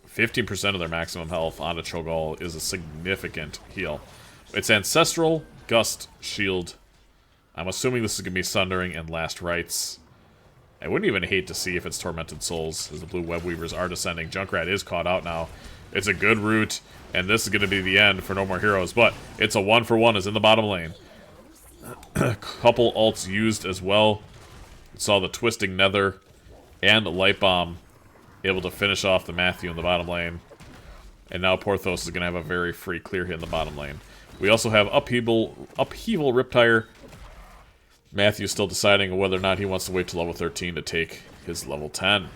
15% of their maximum health on a Cho'Gall is a significant heal. It's Ancestral, Gust, Shield. I'm assuming this is going to be Sundering and Last Rites. I wouldn't even hate to see if it's Tormented Souls, as the Blue Web Weavers are descending. Junkrat is caught out now. It's a good route, and this is going to be the end for No More Heroes, but it's a 1-for-1 is in the bottom lane. Couple ults used as well. We saw the Twisting Nether and Light Bomb able to finish off the Matthew in the bottom lane. And now Porthos is going to have a very free clear hit in the bottom lane. We also have Upheaval Riptire. Matthew's still deciding whether or not he wants to wait till level 13 to take his level 10.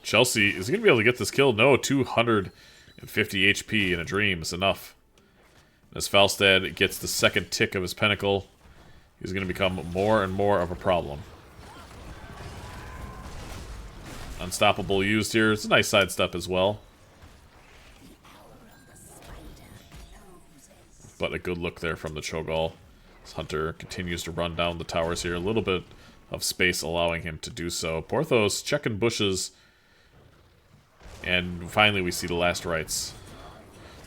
Chelsea is going to be able to get this kill. No, 250 HP in a dream is enough. As Falstad gets the second tick of his Pinnacle, he's going to become more and more of a problem. Unstoppable used here. It's a nice sidestep as well. But a good look there from the Cho'Gall. This Hunter continues to run down the towers here. A little bit of space allowing him to do so. Porthos checking bushes. And finally we see the Last Rites.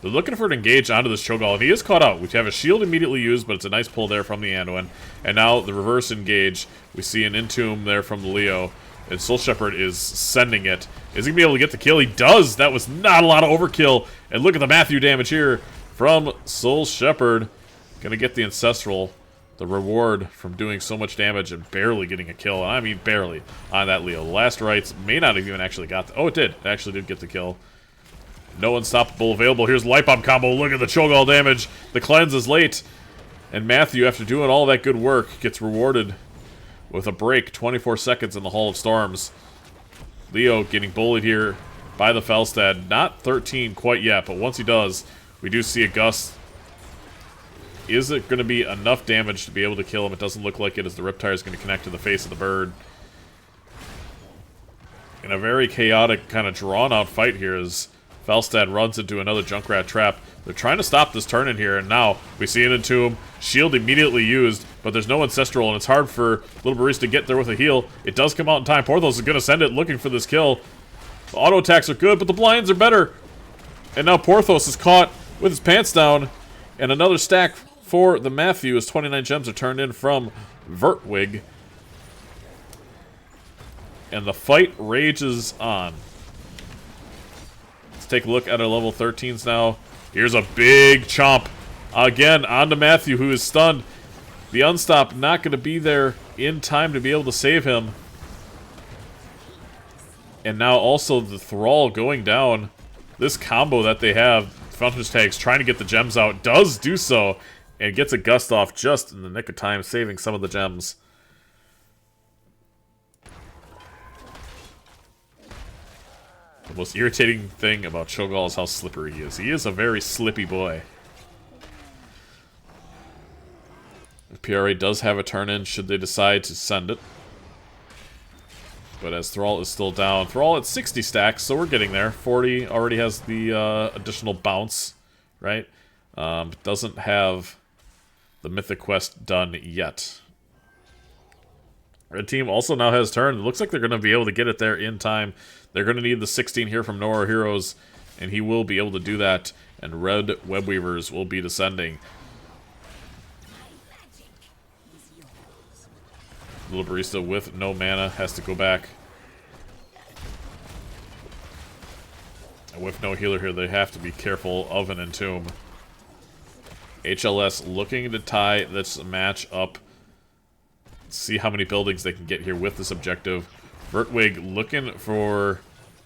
They're looking for an engage onto this Cho'Gall, and he is caught out. We have a shield immediately used, but it's a nice pull there from the Anduin. And now the reverse engage. We see an Entomb there from the Leo. And Soul Shepherd is sending it. Is he going to be able to get the kill? He does! That was not a lot of overkill. And look at the Matthew damage here from Soul Shepherd. Going to get the Ancestral. The reward from doing so much damage and barely getting a kill, and I mean barely, on that Leo. The last rights may not have even actually got oh, it did. It actually did get the kill. No Unstoppable available. Here's Light Bomb combo. Look at the Cho'Gall damage. The cleanse is late. And Matthew, after doing all that good work, gets rewarded with a break. 24 seconds in the Hall of Storms. Leo getting bullied here by the Felstad. Not 13 quite yet, but once he does, we do see a gust. Is it going to be enough damage to be able to kill him? It doesn't look like it, as the Riptire is going to connect to the face of the bird. In a very chaotic, kind of drawn-out fight here, as Felstad runs into another Junkrat trap. They're trying to stop this turn in here, and now we see an Entomb. Shield immediately used, but there's no Ancestral, and it's hard for Little Barista to get there with a heal. It does come out in time. Porthos is going to send it looking for this kill. The auto attacks are good, but the blinds are better. And now Porthos is caught with his pants down, and another stack for the Matthew as 29 gems are turned in from Vertwig. And the fight rages on. Let's take a look at our level 13s now. Here's a big chomp. Again, onto Matthew, who is stunned. The Unstop not going to be there in time to be able to save him. And now also the Thrall going down. This combo that they have, Fountain's Tags trying to get the gems out, does do so. And gets a gust off just in the nick of time, saving some of the gems. The most irritating thing about Cho'Gall is how slippery he is. He is a very slippy boy. The PRA does have a turn-in should they decide to send it. But as Thrall is still down, Thrall at 60 stacks, so we're getting there. 40 already has the additional bounce, right? Doesn't have the Mythic Quest done yet. Red team also now has turn. It looks like they're going to be able to get it there in time. They're going to need the 16 here from Nora Heroes, and he will be able to do that. And Red Webweavers will be descending. Little Barista with no mana has to go back. And with no healer here, they have to be careful of an Entomb. HLS looking to tie this match up. See how many buildings they can get here with this objective. Vertwig looking for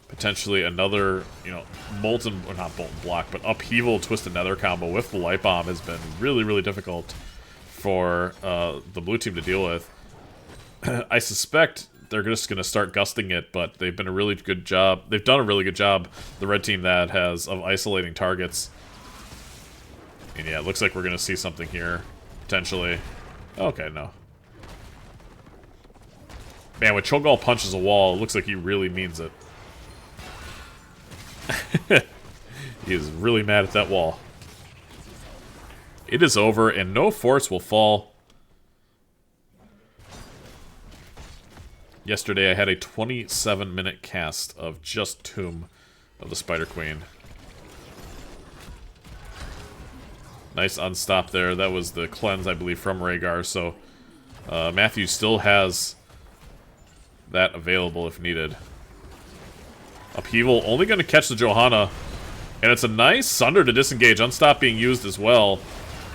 potentially another, you know, molten, or not molten block, but upheaval Twisted Nether combo with the Light Bomb has been really, really difficult for the blue team to deal with. I suspect they're just going to start gusting it, but they've been a really good job. They've done a really good job, the red team that has, of isolating targets. And yeah, it looks like we're going to see something here, potentially. Okay, no. Man, when Cho'Gall punches a wall, it looks like he really means it. He is really mad at that wall. It is over, and no force will fall. Yesterday, I had a 27-minute cast of just Tomb of the Spider Queen. Nice unstop there. That was the cleanse, I believe, from Rhaegar. So Matthew still has that available if needed. Upheaval only going to catch the Johanna. And it's a nice Sunder to disengage. Unstop being used as well.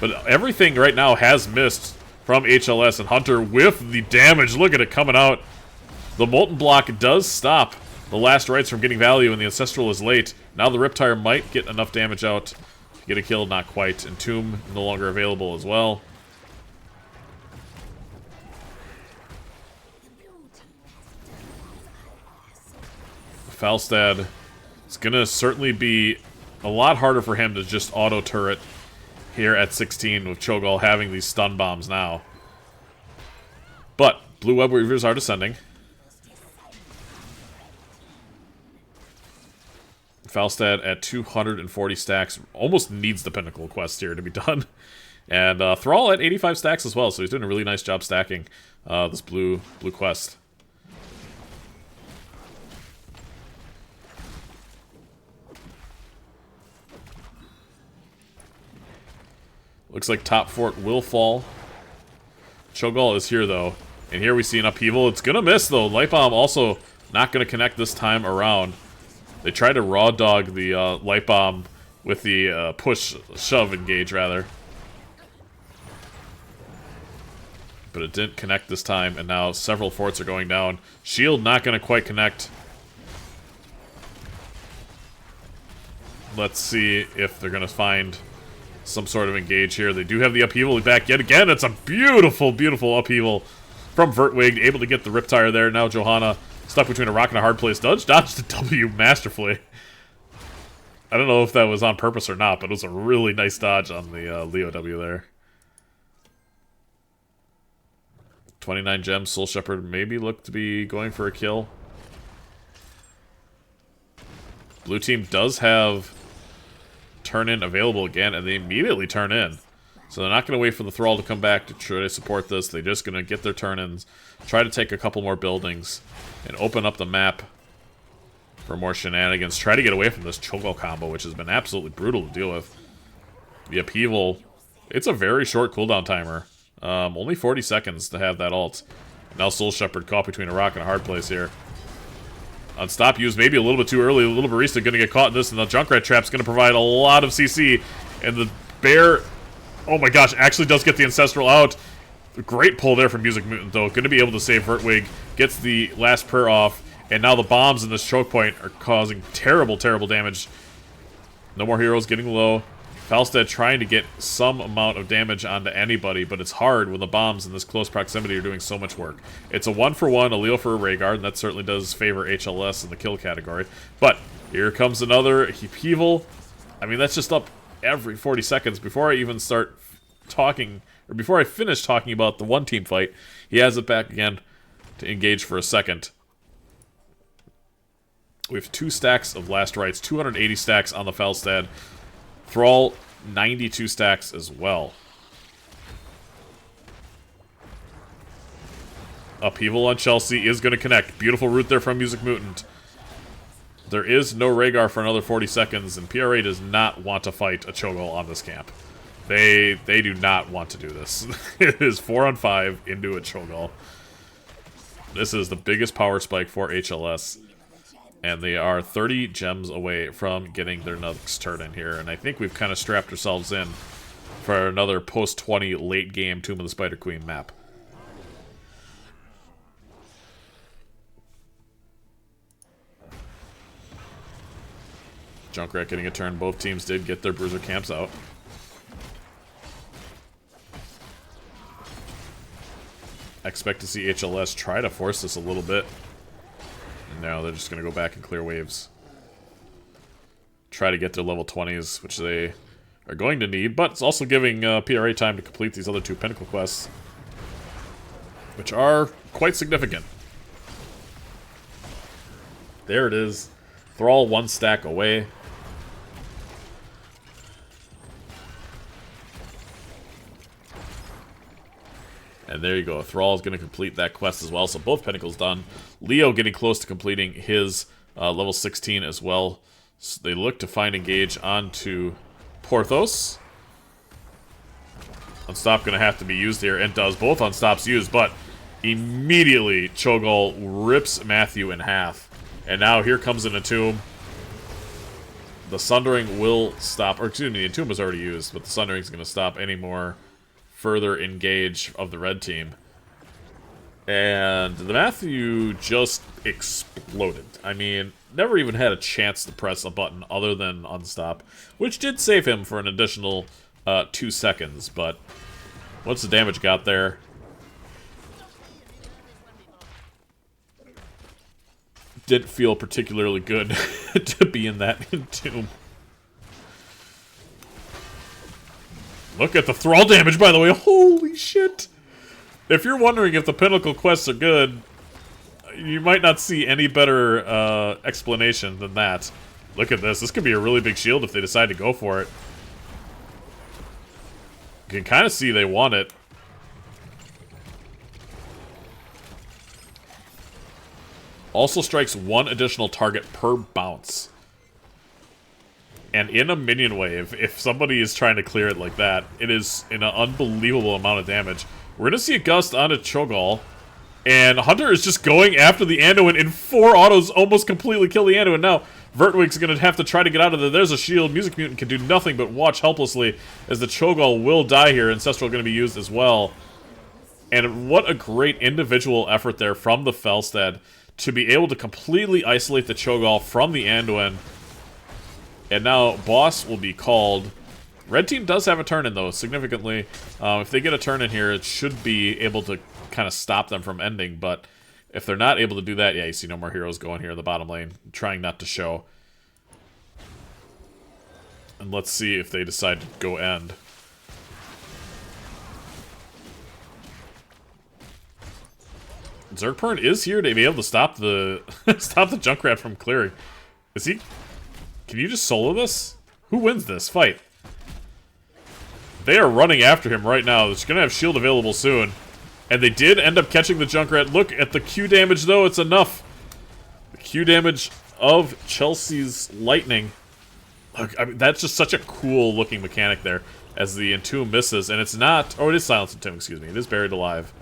But everything right now has missed from HLS, and Hunter with the damage. Look at it coming out. The Molten Block does stop the last rights from getting value, and the Ancestral is late. Now the Riptire might get enough damage out to get a kill, not quite. And Tomb no longer available as well. Falstad, it's going to certainly be a lot harder for him to just auto-turret here at 16 with Cho'Gall having these stun bombs now. But Blue Web Weavers are descending. Falstad at 240 stacks almost needs the Pinnacle quest here to be done. And Thrall at 85 stacks as well, so he's doing a really nice job stacking this blue quest. Looks like top fort will fall. Cho'Gall is here, though. And here we see an upheaval. It's going to miss, though. Light Bomb also not going to connect this time around. They tried to raw dog the Light Bomb with the shove engage, rather. but it didn't connect this time, and now several forts are going down. Shield not going to quite connect. Let's see if they're going to find some sort of engage here. They do have the upheaval back yet again. It's a beautiful, beautiful upheaval from Vertwig, able to get the Riptire there. Now Johanna stuck between a rock and a hard place. Dodged the W masterfully. I don't know if that was on purpose or not, but it was a really nice dodge on the Leo W there. 29 gems. Soul Shepherd maybe looked to be going for a kill. Blue team does have turn-in available again, and they immediately turn in. So they're not going to wait for the Thrall to come back to try to support this. They're just going to get their turn-ins, try to take a couple more buildings, and open up the map for more shenanigans. Try to get away from this Cho'Gall combo, which has been absolutely brutal to deal with. The upheaval, it's a very short cooldown timer. Only 40 seconds to have that ult. Now Soul Shepherd caught between a rock and a hard place here. Unstop used maybe a little bit too early. A little Barista going to get caught in this, and the Junkrat Trap's going to provide a lot of CC. And the Bear, oh my gosh, actually does get the Ancestral out. Great pull there from Music Mutant, though. Going to be able to save Vertwig. Gets the last prayer off. And now the bombs in this choke point are causing terrible, terrible damage. No more heroes getting low. Falstad trying to get some amount of damage onto anybody, but it's hard when the bombs in this close proximity are doing so much work. It's a 1-for-1, a Leo for a Rhaegar, and that certainly does favor HLS in the kill category. But here comes another upheaval. I mean, that's just up every 40 seconds. Before I even start talking, or before I finish talking about the one-team fight, he has it back again to engage for a second. We have 2 stacks of Last Rites, 280 stacks on the Falstad. Thrall, 92 stacks as well. Upheaval on Chelsea is going to connect. Beautiful route there from Music Mutant. There is no Rhaegar for another 40 seconds, and PRA does not want to fight a Cho'Gall on this camp. They do not want to do this. It is 4-on-5 into a Cho'Gall. This is the biggest power spike for HLS. And they are 30 gems away from getting their next turn in here. And I think we've kind of strapped ourselves in for another post-20 late-game Tomb of the Spider Queen map. Junkrat getting a turn. Both teams did get their Bruiser camps out. I expect to see HLS try to force this a little bit. No, they're just going to go back and clear waves. Try to get their level 20s, which they are going to need, but it's also giving PRA time to complete these other 2 Pinnacle quests, which are quite significant. There it is. Thrall 1 stack away. And there you go. Thrall is going to complete that quest as well. So both Pinnacles done. Leo getting close to completing his level 16 as well. So they look to find engage onto Porthos. Unstop going to have to be used here, and does. Both Unstops used, but immediately Cho'Gall rips Matthew in half. And now here comes an Entomb. The Sundering will stop, or excuse me, the Entomb was already used, but the Sundering is going to stop any more further engage of the red team. And the Matthew just exploded. I mean, never even had a chance to press a button other than unstop, which did save him for an additional 2 seconds, but once the damage got there, didn't feel particularly good to be in that Entomb. Look at the Thrall damage, by the way. Holy shit. If you're wondering if the Pinnacle quests are good, you might not see any better explanation than that. Look at this. This could be a really big shield if they decide to go for it. You can kind of see they want it. Also strikes 1 additional target per bounce. And in a minion wave, if somebody is trying to clear it like that, it is an unbelievable amount of damage. We're going to see a gust onto Cho'Gall. And Hunter is just going after the Anduin in 4 autos, almost completely kill the Anduin. Now, Vertwig's going to have to try to get out of there. There's a shield. Music Mutant can do nothing but watch helplessly as the Cho'Gall will die here. Ancestral going to be used as well. And what a great individual effort there from the Felstead to be able to completely isolate the Cho'Gall from the Anduin. And now boss will be called. Red team does have a turn in, though, significantly. If they get a turn in here, it should be able to kind of stop them from ending. But if they're not able to do that, yeah, you see no more heroes going here in the bottom lane, trying not to show. And let's see if they decide to go end. Zergpern is here to be able to stop the stop the Junkrat from clearing. Is he? Can you just solo this? Who wins this fight? They are running after him right now. They're going to have shield available soon. And they did end up catching the Junkrat. Look at the Q damage, though. It's enough. The Q damage of Chelsea's Lightning. Look, I mean, that's just such a cool-looking mechanic there as the Entomb misses. And it's not... Oh, it is Silence Entomb, excuse me. It is Buried Alive.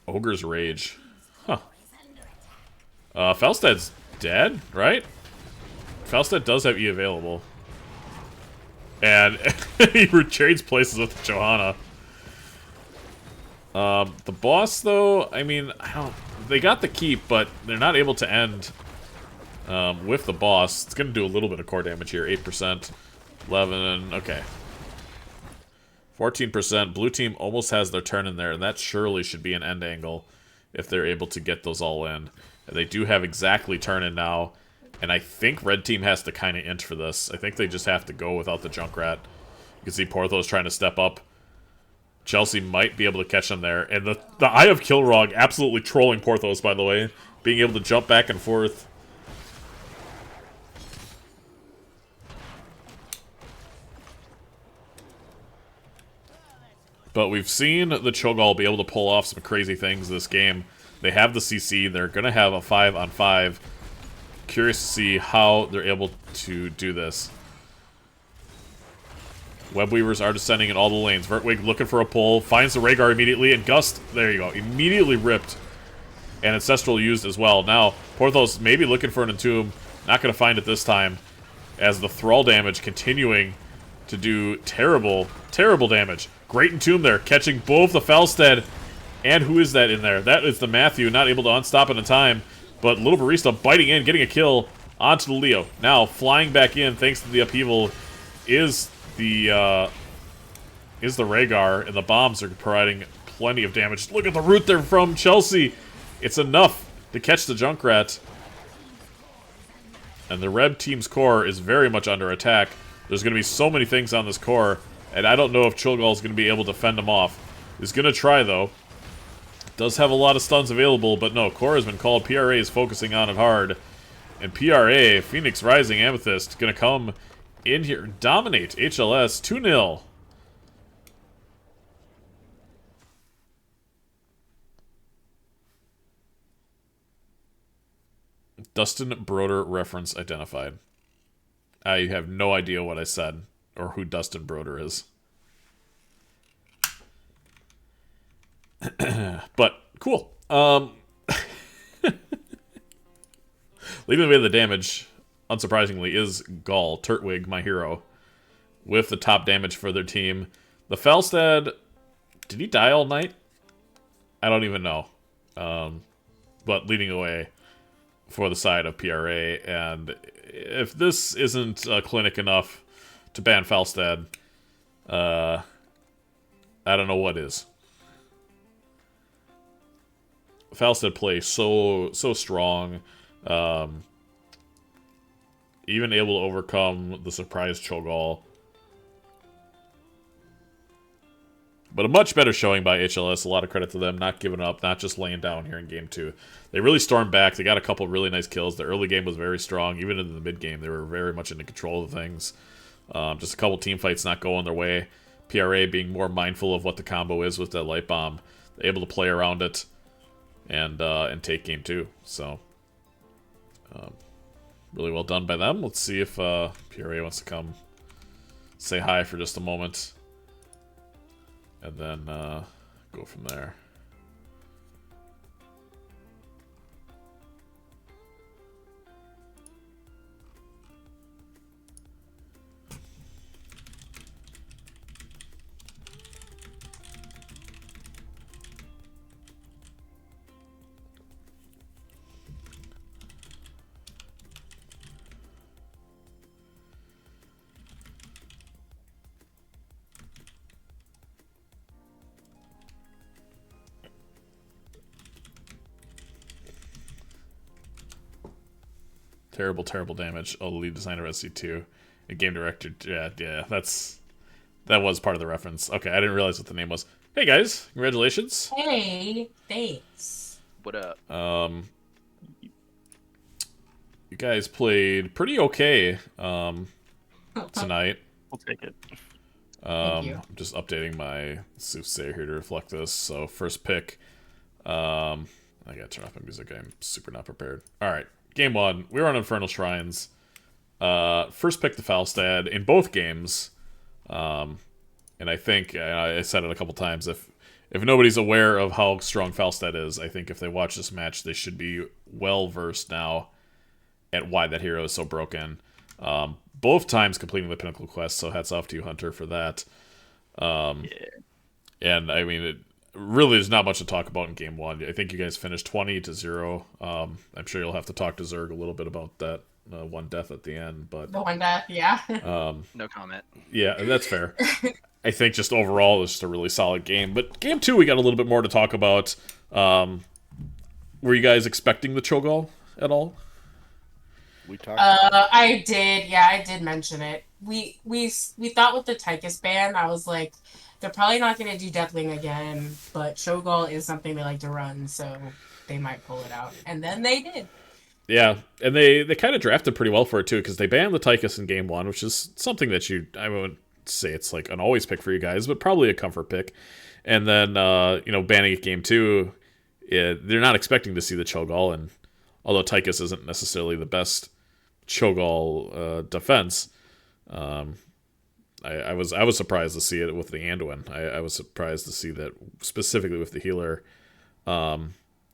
Ogre's Rage. Huh. Felstead's dead, right? Felstead does have E available. And he trades places with Johanna. The boss, though, I mean, I don't... They got the keep, but they're not able to end with the boss. It's going to do a little bit of core damage here. 8%. 11, okay. 14%. Blue team almost has their turn in there, and that surely should be an end angle if they're able to get those all in. And they do have exactly turn in now. And I think red team has to kind of int for this. I think they just have to go without the Junkrat. You can see Porthos trying to step up. Chelsea might be able to catch them there. And the Eye of Kilrog absolutely trolling Porthos, by the way. Being able to jump back and forth. But we've seen the Cho'Gall be able to pull off some crazy things this game. They have the CC. They're going to have a 5-on-5. Curious to see how they're able to do this. Webweavers are descending in all the lanes. Vertwig looking for a pull. Finds the Rhaegar immediately. And Gust, there you go, immediately ripped. And Ancestral used as well. Now, Porthos maybe looking for an Entomb. Not going to find it this time. As the Thrall damage continuing to do terrible, terrible damage. Great Entomb there, catching both the Felstead. And who is that in there? That is the Matthew, not able to unstop it in time. But Little Barista biting in, getting a kill onto the Leo. Now, flying back in, thanks to the upheaval, is the Rhaegar, and the bombs are providing plenty of damage. Look at the root there from Chelsea. It's enough to catch the Junkrat. And the Red team's core is very much under attack. There's going to be so many things on this core, and I don't know if Cho'Gall is going to be able to fend them off. He's going to try, though. Does have a lot of stuns available, but no, core has been called. PRA is focusing on it hard. And PRA, Phoenix Rising Amethyst, going to come in here, dominate HLS 2-0. Dustin Broder reference identified. I have no idea what I said or who Dustin Broder is. But cool. Leading the way to the damage, unsurprisingly, is Gaul, Turtwig, my hero, with the top damage for their team. The Felstead, did he die all night? I don't even know. But leading the way for the side of PRA, and if this isn't clinic enough to ban Felstead, I don't know what is. Felstead plays so strong, even able to overcome the surprise Cho'Gall. But a much better showing by HLS. A lot of credit to them, not giving up, not just laying down here in Game 2. They really stormed back. They got a couple really nice kills. The early game was very strong. Even in the mid-game, they were very much in control of things. Just a couple team fights not going their way. PRA being more mindful of what the combo is with that light bomb. They're able to play around it and take Game 2. So, really well done by them. Let's see if PRA wants to come say hi for just a moment. And then go from there. Terrible, terrible damage. Oh, the lead designer of SC2. A game director. Yeah, that was part of the reference. Okay, I didn't realize what the name was. Hey guys, congratulations. Hey, thanks. What up? You guys played pretty okay Thank tonight. We'll take it. you. I'm just updating my soothsayer here to reflect this. So first pick. I gotta turn off my music. I'm super not prepared. All right, game one. We were on Infernal Shrines. First pick the Falstad in both games. And I think I said it a couple times. If nobody's aware of how strong Falstad is, I think if they watch this match, they should be well versed now at why that hero is so broken. Both times completing the Pinnacle quest, so hats off to you, Hunter, for that. Yeah. And I mean, it really there's not much to talk about in game one. I think you guys finished 20-0. I'm sure you'll have to talk to Zerg a little bit about that one death at the end, but The one death, yeah. No comment. yeah, that's fair. I think just overall it was just a really solid game. But game two, we got a little bit more to talk about. Were you guys expecting the Cho'Gall at all? We talked about I did, yeah, I did mention it. We thought with the Tychus ban, I was like, they're probably not going to do Deathwing again, but Cho'Gall is something they like to run, so they might pull it out. And then they did. Yeah, and they kind of drafted pretty well for it too, because they banned the Tychus in game one, which is something that I wouldn't say it's like an always pick for you guys, but probably a comfort pick. And then banning it game two, they're not expecting to see the Cho'Gall, and although Tychus isn't necessarily the best Cho'Gall defense, I was surprised to see it with the Anduin. I was surprised to see that specifically with the healer.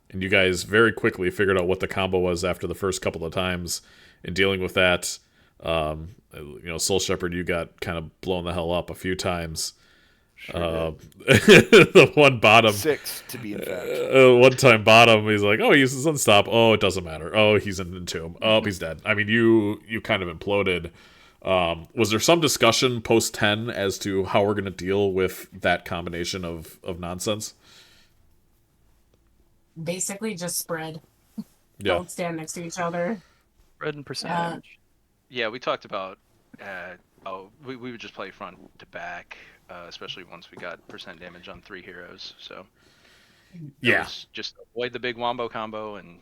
And you guys very quickly figured out what the combo was after the first couple of times in dealing with that. Soul Shepherd, you got kind of blown the hell up a few times. The one bottom 6 to be in fact. one time bottom, he's like, oh, he uses Unstop. Oh, it doesn't matter. Oh, he's in the tomb. Oh, he's dead. I mean, you kind of imploded. Was there some discussion post 10 as to how we're going to deal with that combination of nonsense? Basically just spread. Yeah. Don't stand next to each other. Red and percentage. Yeah, we talked about we would just play front to back, especially once we got percent damage on 3 heroes. So Yeah. just avoid the big wombo combo and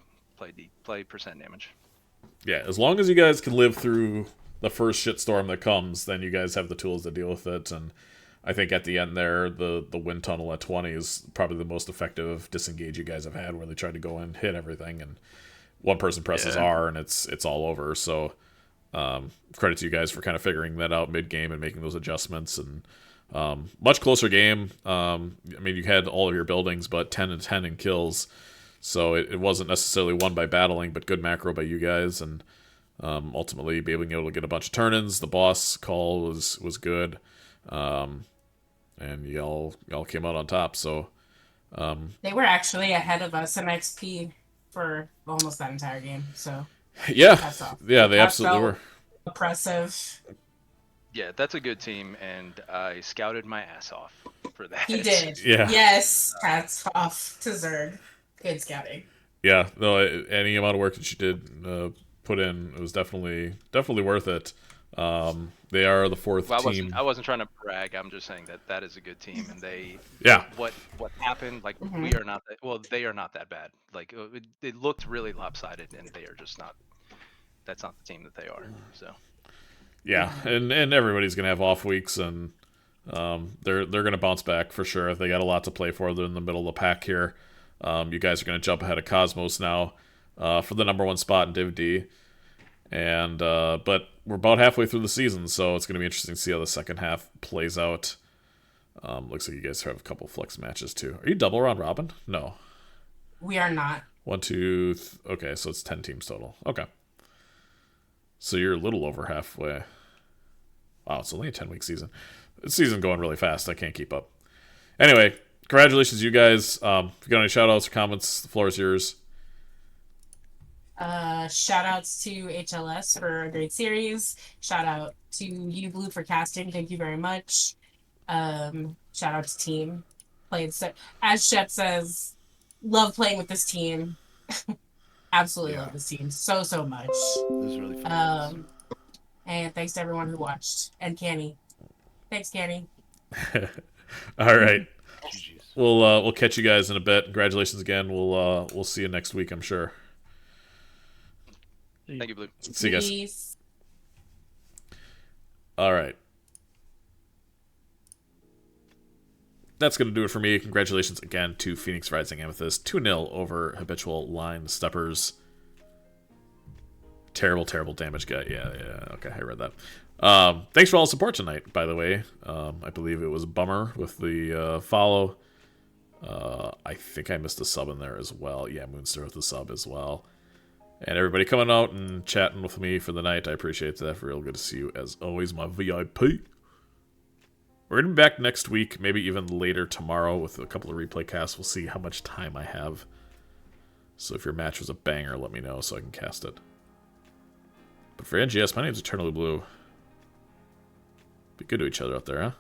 play percent damage. Yeah, as long as you guys can live through the first shitstorm that comes, then you guys have the tools to deal with it. And I think at the end there, the wind tunnel at 20 is probably the most effective disengage you guys have had, where they try to go and hit everything, and one person presses R and it's all over. So credit to you guys for kind of figuring that out mid game and making those adjustments. And much closer game. I mean, you had all of your buildings, but 10-10 in kills. So it wasn't necessarily won by battling, but good macro by you guys, and ultimately being able to get a bunch of turn-ins. The boss call was good, and y'all came out on top. So They were actually ahead of us in XP for almost that entire game. So yeah, that's all. yeah, they That absolutely felt were. Oppressive. Yeah, that's a good team, and I scouted my ass off for that. He did. Yeah. Yes. Hats off to Zerg. Good scouting. Yeah, no, any amount of work that you did put in, it was definitely worth it. They are the fourth Well, team. I wasn't trying to brag. I'm just saying that is a good team, and they. Yeah. What happened? Like we are not. They are not that bad. Like it looked really lopsided, and they are just not. That's not the team that they are. So. Yeah, and everybody's gonna have off weeks, and they're gonna bounce back for sure. They got a lot to play for. They're in the middle of the pack here. You guys are gonna jump ahead of Cosmos now for the number 1 spot in Div D, and but we're about halfway through the season, so it's gonna be interesting to see how the second half plays out. Looks like you guys have a couple flex matches too. Are you double round robin? No. We are not. 1, 2. Okay, so it's 10 teams total. Okay. So you're a little over halfway. Wow, it's only a 10-week season. This season going really fast. I can't keep up. Anyway, congratulations, you guys. If you got any shout-outs or comments, the floor is yours. Shout outs to HLS for a great series. Shout out to you, Blue, for casting. Thank you very much. Shout out to team. Played so, as Shep says, love playing with this team. Absolutely Yeah. love this team so much. This is really fun. And thanks to everyone who watched. And Canny. Thanks, Canny. All right. GG's. We'll catch you guys in a bit. Congratulations again. We'll see you next week, I'm sure. Thank you, Blue. See you guys. Peace. All right. That's going to do it for me. Congratulations again to Phoenix Rising Amethyst. 2-0 over Habitual Line Steppers. Terrible damage guy. Yeah. Okay, I read that. Thanks for all the support tonight, by the way. I believe it was Bummer with the follow. I think I missed a sub in there as well. Yeah, Moonstar with the sub as well. And everybody coming out and chatting with me for the night. I appreciate that. Real good to see you as always, my VIP. We're going to be back next week, maybe even later tomorrow with a couple of replay casts. We'll see how much time I have. So if your match was a banger, let me know so I can cast it. But for NGS, my name's Eternally Blue. Be good to each other out there, huh?